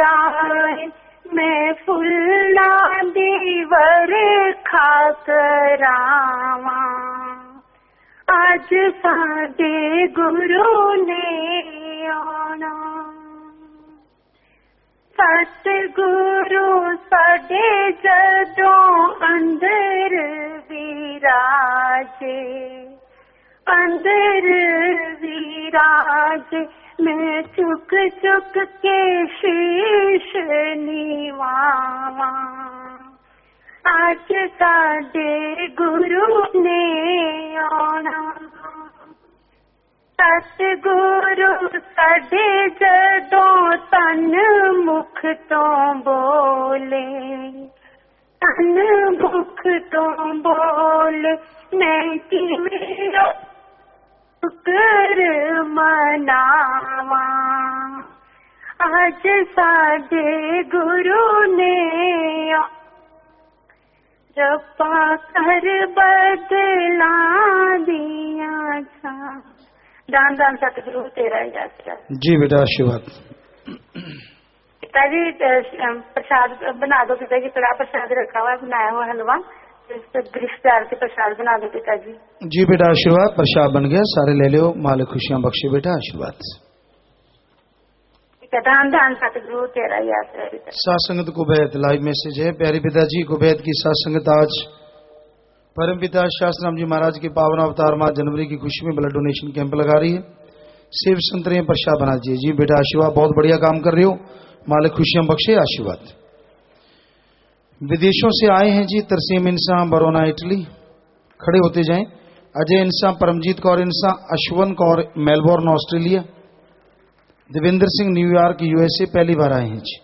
आए मैं फुल्ला दी वर्खा करावा आज साडे गुरु ने आना सतगुरु साडे जदों अंदर विराजे अंदर विराजे मैं चुक चुक के शीश निवावा आज साडे गुरु ने आना सतगुरु साडे जदों तन मुख तो बोले तन मुख तो बोले मैं किवें शुक्र मनावा आज साडे गुरु ने रब्बा कर बदला दिया छा दान दान सतगुरु तेरा ही आसरा। जी बेटा आशीर्वाद। पिताजी प्रसाद बना दो पिताजी कड़ा प्रसाद रखा हुआ बनाया हुआ हलवा ग्रिफ्तार के प्रसाद बना दो पिताजी। जी बेटा आशीर्वाद प्रसाद बन गया सारे ले लो मालिक खुशियां बख्शे बेटा आशीर्वाद। दान दान सतगुरु तेरा ही आसरा। सात संगत को बैत लाइव मैसेज है प्यारे पिताजी को बैत की सात संगत आज परम पिता शास्त्राम जी महाराज के पावन अवतार माह जनवरी की खुशी में ब्लड डोनेशन कैंप लगा रही है सेव संतरे प्रसाद बना दीजिए। जी बेटा आशीर्वाद बहुत बढ़िया काम कर रहे हो मालिक खुशियां बख्शे आशीर्वाद। विदेशों से आए हैं जी तरसीम इंसा बरोना इटली खड़े होते जाएं। Ajay Insan Paramjit Kaur Insan Ashwan Kaur Melbourne Australia Devendra Singh New York USA पहली बार आए हैं जी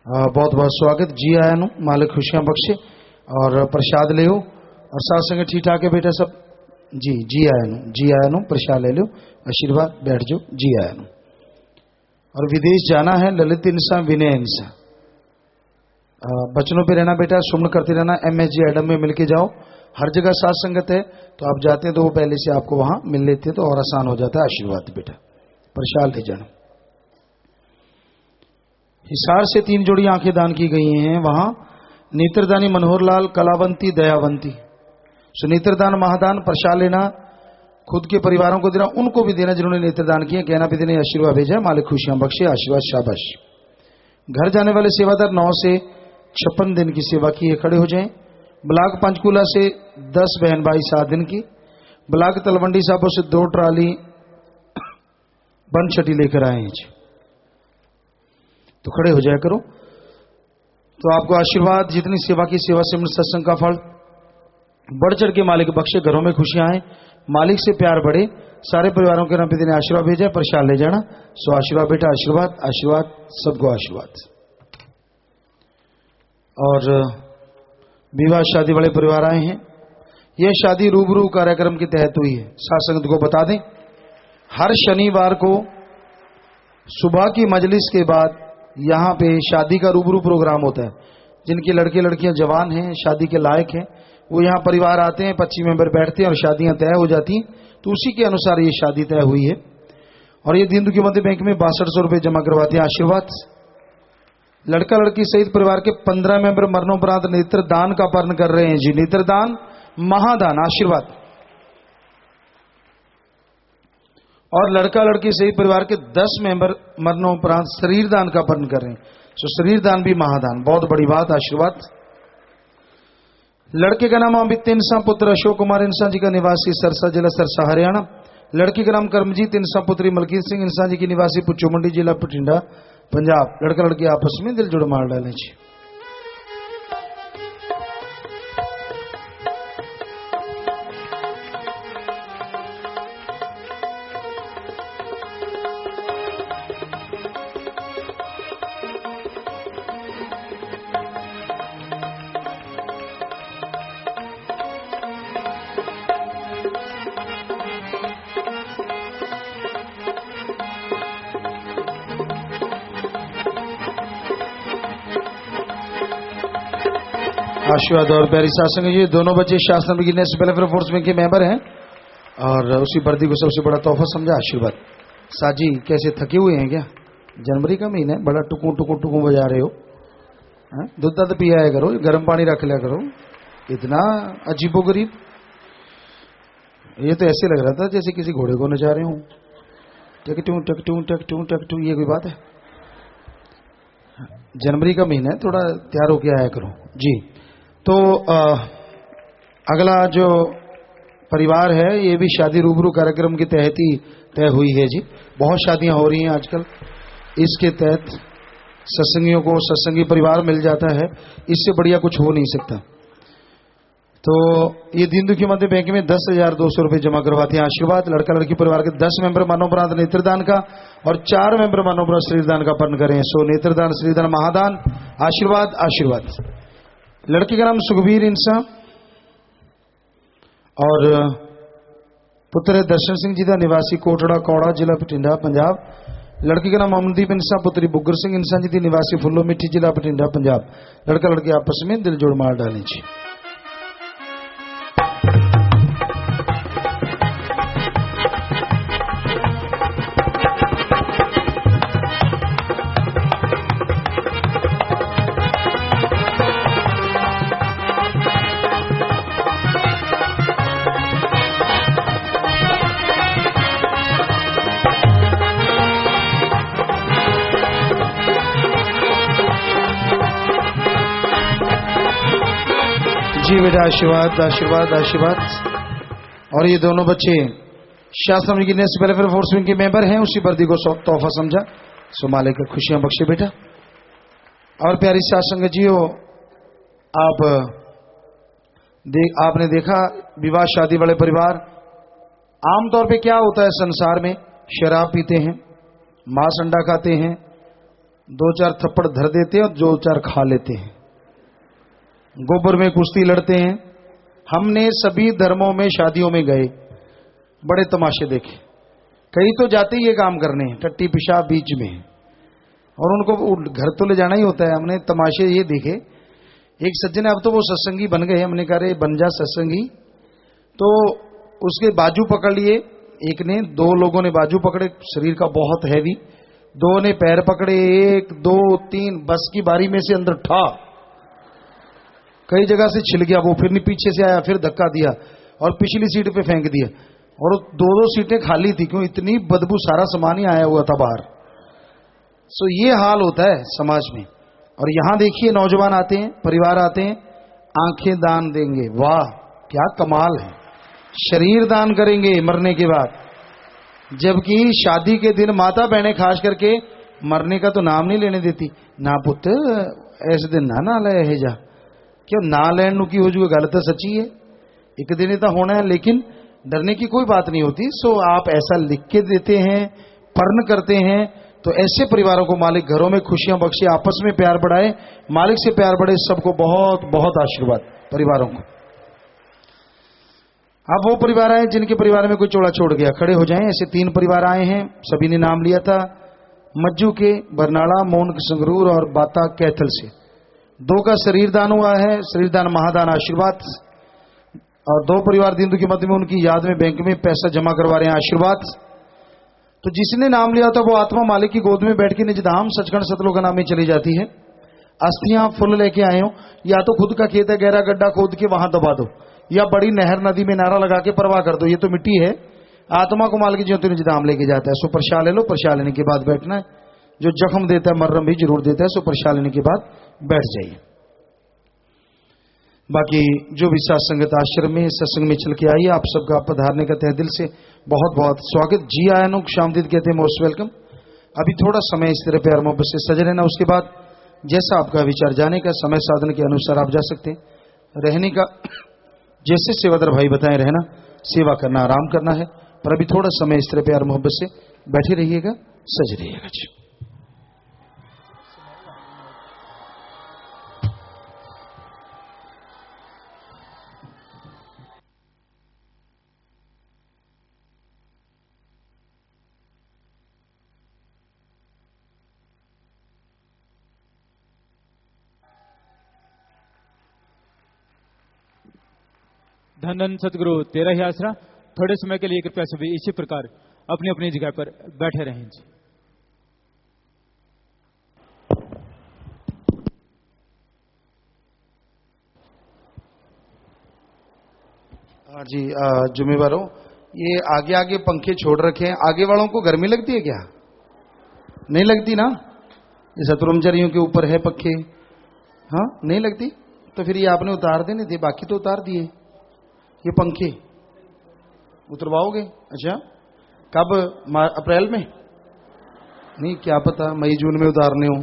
बहुत बहुत स्वागत। जी आया नु मालिक खुशियां बख्शे और प्रसाद ले हो और साथ संग ठीक ठाक है बेटा सब। जी आया नु प्रसाद ले लो आशीर्वाद बैठ जाओ। जी आया नु और विदेश जाना है ललित इंसा विनय इंसा बचनों पे रहना बेटा सुमन करते रहना MSG एडम में मिलके जाओ हर जगह साथ संगत है तो आप जाते हैं तो वो पहले से आपको वहां मिल लेते तो और आसान हो जाता है। आशीर्वाद बेटा प्रसाद ले जाना। हिसार से 3 जोड़ी आंखें दान की गई हैं वहां नेत्रदानी मनोहरलाल कलावंती दयावंती सो नेत्रदान महादान प्रसाद लेना खुद के परिवारों को देना उनको भी देना जिन्होंने नेत्रदान किए कहना भी देने आशीर्वाद भेजा मालिक खुशियां बख्शे आशीर्वाद शाबाश। घर जाने वाले सेवादार 9 से 56 दिन की सेवा की है खड़े हो जाएं। ब्लाक पंचकूला से 10 बहन भाई 7 दिन की ब्लाक तलवंडी साहबों से 2 ट्राली बन छटी लेकर आए हैं तो खड़े हो जाया करो तो आपको आशीर्वाद जितनी सेवा की सेवा से सत्संग का फल बढ़ चढ़ के मालिक बख्शे घरों में खुशियां आए मालिक से प्यार बढ़े सारे परिवारों के नाम पे देने आशीर्वाद भेजा प्रसाद ले जाना। सो आशीर्वाद बेटा आशीर्वाद आशीर्वाद सबको आशीर्वाद। और विवाह शादी वाले परिवार आए हैं यह शादी रूबरू कार्यक्रम के तहत हुई है। सात संगत को बता दें हर शनिवार को सुबह की मजलिस के बाद यहाँ पे शादी का रूबरू प्रोग्राम होता है। जिनके लड़के लड़कियां जवान हैं, शादी के लायक हैं, वो यहाँ परिवार आते हैं, 25 मेंबर बैठते हैं और शादियां तय हो जाती हैं। तो उसी के अनुसार ये शादी तय हुई है। और ये दीन दुखी मध्य बैंक में 6200 रुपये जमा करवाते हैं। आशीर्वाद। लड़का लड़की सहित परिवार के 15 मेंबर मरणोपरांत नेत्र दान का पालन कर रहे हैं जी। नेत्र दान, महादान। आशीर्वाद। और लड़का लड़की सहित परिवार के 10 मेंबर मरणोपरांत शरीर दान का पालन कर रहे हैं। तो शरीर दान भी महादान, बहुत बड़ी बात। आशीर्वाद। लड़के का नाम अमित इंसा पुत्र अशोक कुमार इंसा जी का निवासी सरसा जिला सरसा हरियाणा। लड़की का नाम कर्मजीत इंसा पुत्री मलकीत सिंह इंसा जी की निवासी पुच्चू मंडी जिला बठिंडा पंजाब। लड़का लड़की आपस में दिल जुड़ मार डालें जी। आशीर्वाद और प्यारी शासन ये दोनों बच्चे शासन गिनेस वेलफेयर फोर्स में के मेंबर हैं और उसी वर्दी को सबसे बड़ा तोहफा समझा। आशीर्वाद। साजी कैसे थके हुए हैं क्या? जनवरी का महीना है, बड़ा टुकू टुकू टुकू बजा रहे हो। दूध दध पिया करो, गर्म पानी रख लिया करो। इतना अजीबो गरीब। ये तो ऐसे लग रहा था जैसे किसी घोड़े को नचा रहे हो। टकटू टकटू टकटू टकटू, ये कोई बात है? जनवरी का महीना है, थोड़ा तैयार होके आया करो जी। तो अगला जो परिवार है ये भी शादी रूबरू कार्यक्रम के तहत ही तय हुई है जी। बहुत शादियां हो रही हैं आजकल, इसके तहत सत्संगियों को सत्संगी परिवार मिल जाता है, इससे बढ़िया कुछ हो नहीं सकता। तो ये दीन दुखी मध्य बैंक में 10,200 रुपये जमा करवाते हैं। आशीर्वाद। लड़का लड़की परिवार के 10 मेंबर मरणोपरांत नेत्रदान का और 4 मेंबर मरणोपरांत शरीरदान का पालन करें। सो नेत्रदान शरीरदान महादान। आशीर्वाद। आशीर्वाद। लड़की का नाम सुखबीर इंसा और पुत्र दर्शन सिंह जी का निवासी कोटड़ा कौड़ा जिला बठिंडा पंजाब। लड़की का नाम अमनदीप इंसा पुत्री बुग्गर सिंह इंसा जी की निवासी फुल्लो मिट्टी जिला बठिंडा पंजाब। लड़का लड़की आपस में दिल जोड़ मार डालें जी। जी बेटा आशीर्वाद। आशीर्वाद। आशीर्वाद। और ये दोनों बच्चे शासन गिनेस वेलफेयर फोर्स विंग के मेंबर हैं, उसी वर्दी को तोहफा समझा। सो मालिक का खुशियां बख्शे बेटा। और प्यारी शासन जीओ, आपने देखा विवाह शादी वाले परिवार आमतौर पे क्या होता है संसार में? शराब पीते हैं, मांस अंडा खाते हैं, 2-4 थप्पड़ धर देते हैं और 2-4 खा लेते हैं, गोबर में कुश्ती लड़ते हैं। हमने सभी धर्मों में शादियों में गए, बड़े तमाशे देखे। कई तो जाते ही ये काम करने, टट्टी पेशाब बीच में, और उनको घर तो ले जाना ही होता है। हमने तमाशे ये देखे। एक सज्जन, अब तो वो सत्संगी बन गए, हमने कहा रे बन जा सत्संगी। तो उसके बाजू पकड़ लिए, एक ने, 2 लोगों ने बाजू पकड़े, शरीर का बहुत हैवी। 2 ने पैर पकड़े, 1 2 3, बस की बारी में से अंदर ठा, कई जगह से छिल गया वो। फिर पीछे से आया, फिर धक्का दिया और पिछली सीट पे फेंक दिया। और 2-2 सीटें खाली थी, क्यों? इतनी बदबू, सारा सामान ही आया हुआ था बाहर। सो ये हाल होता है समाज में। और यहां देखिए नौजवान आते हैं, परिवार आते हैं, आंखें दान देंगे। वाह क्या कमाल है। शरीर दान करेंगे मरने के बाद, जबकि शादी के दिन माता बहनें खास करके मरने का तो नाम नहीं लेने देती। ना पुत्र ऐसे दिन ना ले जा, क्यों ना लैन नु की हो जूगा? गल तो सच्ची है, एक दिन ही तो होना है, लेकिन डरने की कोई बात नहीं होती। सो आप ऐसा लिख के देते हैं, पर्ण करते हैं, तो ऐसे परिवारों को मालिक घरों में खुशियां बख्शे, आपस में प्यार बढ़ाए, मालिक से प्यार बढ़े। सबको बहुत बहुत आशीर्वाद परिवारों को। अब वो परिवार आए जिनके परिवार में कोई चोड़ा छोड़ गया, खड़े हो जाएं। ऐसे 3 परिवार आए हैं, सभी ने नाम लिया था। मज्जू के बरनाला, मोनक संगरूर और बाता कैथल से। 2 का शरीर दान हुआ है, शरीर दान महादान आशीर्वाद। और 2 परिवार दीन दुखी मध्य में उनकी याद में बैंक में पैसा जमा करवा रहे हैं आशीर्वाद। तो जिसने नाम लिया था वो आत्मा मालिक की गोद में बैठ के निज धाम सचखंड सतलोक नाम में चली जाती है। अस्थियां फुल लेके आए हो, या तो खुद का खेत है गहरा गड्ढा खोद के वहां दबा दो, या बड़ी नहर नदी में नारा लगा के परवाह कर दो, ये तो मिट्टी है। आत्मा को मालिक ज्योति निज धाम लेके जाता है। सो प्रसाद ले लो, प्रसाद लेने के बाद बैठना है। जो जख्म देता है मर्रम भी जरूर देता है, सो प्रसाद लेने के बाद बैठ जाइए। बाकी जो भी सत्संगत आश्रम में सत्संग में चल के आई, आप सबका पधारने का तहे दिल से बहुत बहुत स्वागत। जी आयनों को शामदीद कहते हैं, मोस्ट वेलकम। अभी थोड़ा समय इस तरह प्यार मोहब्बत से सज रहना, उसके बाद जैसा आपका विचार जाने का समय साधन के अनुसार आप जा सकते हैं। रहने का जैसे सेवादार भाई बताएं, रहना, सेवा करना, आराम करना है। पर अभी थोड़ा समय इस तरह प्यार मोहब्बत से बैठे रहिएगा, सज रहिएगा जी। धन धन सतगुरु तेरा ही आसरा। थोड़े समय के लिए कृपया सभी इसी प्रकार अपनी अपनी जगह पर बैठे रहें जी। हाँ जी, जिम्मेवारों, ये आगे आगे पंखे छोड़ रखे हैं, आगे वालों को गर्मी लगती है क्या? नहीं लगती ना? ये शत्रुमचारियों के ऊपर है पंखे, हाँ नहीं लगती? तो फिर ये आपने उतार देने थे, बाकी तो उतार दिए। ये पंखे उतरवाओगे? अच्छा, कब? अप्रैल में? नहीं, क्या पता मई जून में उतारने हो।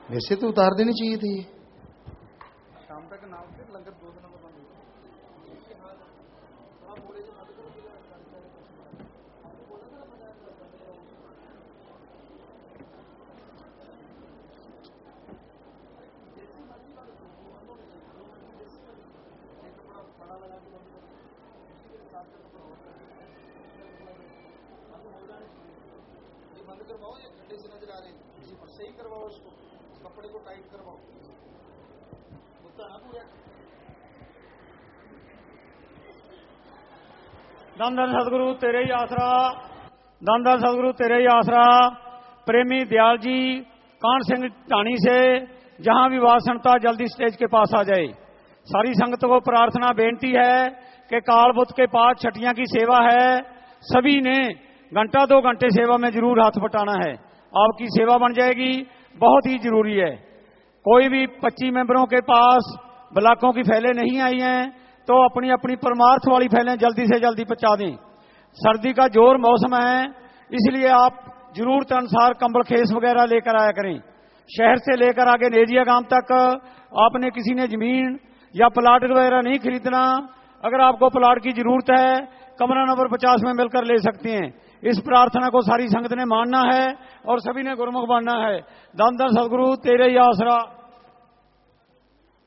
वैसे तो उतार देने चाहिए थे ये। शाम तक नाम से लंगर 2 दिनों में बंद करवाओ, या ठंडे से नजर आ रहे हैं, इसी पर सही करवाओ, उसको कपड़े को टाइट करवाओ, होता ना पूरा। धन धन सतगुरु तेरे ही आसरा, धन धन सतगुरु तेरे ही आसरा। प्रेमी दयाल जी कान सिंह ढाणी से, जहां भी वासनता जल्दी स्टेज के पास आ जाए। सारी संगत को प्रार्थना बेनती है कि काल बुत के पास छठियां की सेवा है, सभी ने घंटा 2 घंटे सेवा में जरूर हाथ बटाना है। आपकी सेवा बन जाएगी, बहुत ही जरूरी है। कोई भी 25 मेंबरों के पास ब्लॉकों की फैलें नहीं आई हैं तो अपनी अपनी परमार्थ वाली फैलें जल्दी से जल्दी पहुंचा दें। सर्दी का जोर मौसम है, इसलिए आप जरूरत अनुसार कंबल खेस वगैरह लेकर आया करें। शहर से लेकर आगे नेजिया गांव तक आपने किसी ने जमीन या प्लाट वगैरह नहीं खरीदना। अगर आपको प्लाट की जरूरत है, कमरा नंबर 50 में मिलकर ले सकते हैं। इस प्रार्थना को सारी संगत ने मानना है और सभी ने गुरमुख बनना है। धन धन सदगुरु तेरे ही आसरा।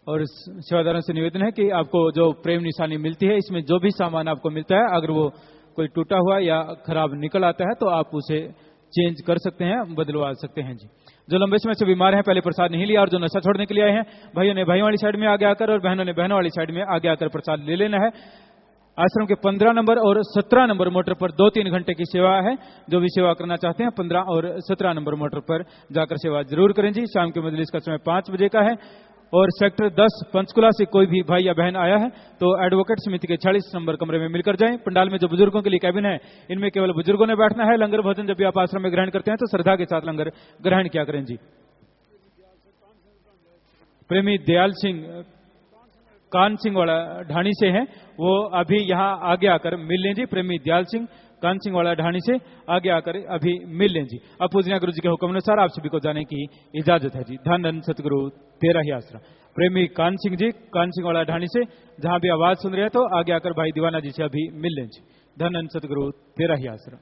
और सेवादारों से निवेदन है कि आपको जो प्रेम निशानी मिलती है, इसमें जो भी सामान आपको मिलता है, अगर वो कोई टूटा हुआ या खराब निकल आता है तो आप उसे चेंज कर सकते हैं, बदलवा सकते हैं जी। जो लंबे समय से बीमार हैं, पहले प्रसाद नहीं लिया और जो नशा छोड़ने के लिए आए हैं, भाइयों ने भाइयों वाली साइड में आगे आकर और बहनों ने बहनों वाली साइड में आगे आकर प्रसाद ले लेना है। आश्रम के 15 नंबर और 17 नंबर मोटर पर 2-3 घंटे की सेवा है। जो भी सेवा करना चाहते हैं 15 और 17 नंबर मोटर पर जाकर सेवा जरूर करें जी। शाम के मजलिस का समय 5 बजे का है। और सेक्टर 10 पंचकुला से कोई भी भाई या बहन आया है तो एडवोकेट समिति के 40 नंबर कमरे में मिलकर जाएं। पंडाल में जो बुजुर्गों के लिए कैबिन है, इनमें केवल बुजुर्गों ने बैठना है। लंगर भोजन जब भी आप आश्रम में ग्रहण करते हैं तो श्रद्धा के साथ लंगर ग्रहण किया करें जी। प्रेमी दयाल सिंह कान सिंह वाला ढाणी से हैं, वो अभी यहाँ आगे आकर मिल लें जी। प्रेमी दयाल सिंह कान सिंह वाला ढाणी से आगे आकर अभी मिल लें जी। अब पूजनीय गुरु जी के हुक्म अनुसार आप सभी को जाने की इजाजत है जी। धन धन सतगुरु तेरा ही आसरा। प्रेमी कान सिंह जी कान सिंह वाला ढाणी से जहां भी आवाज सुन रहे हैं तो आगे आकर भाई दीवाना जी से अभी मिल लें जी। धन धन सतगुरु तेरा ही आसरा।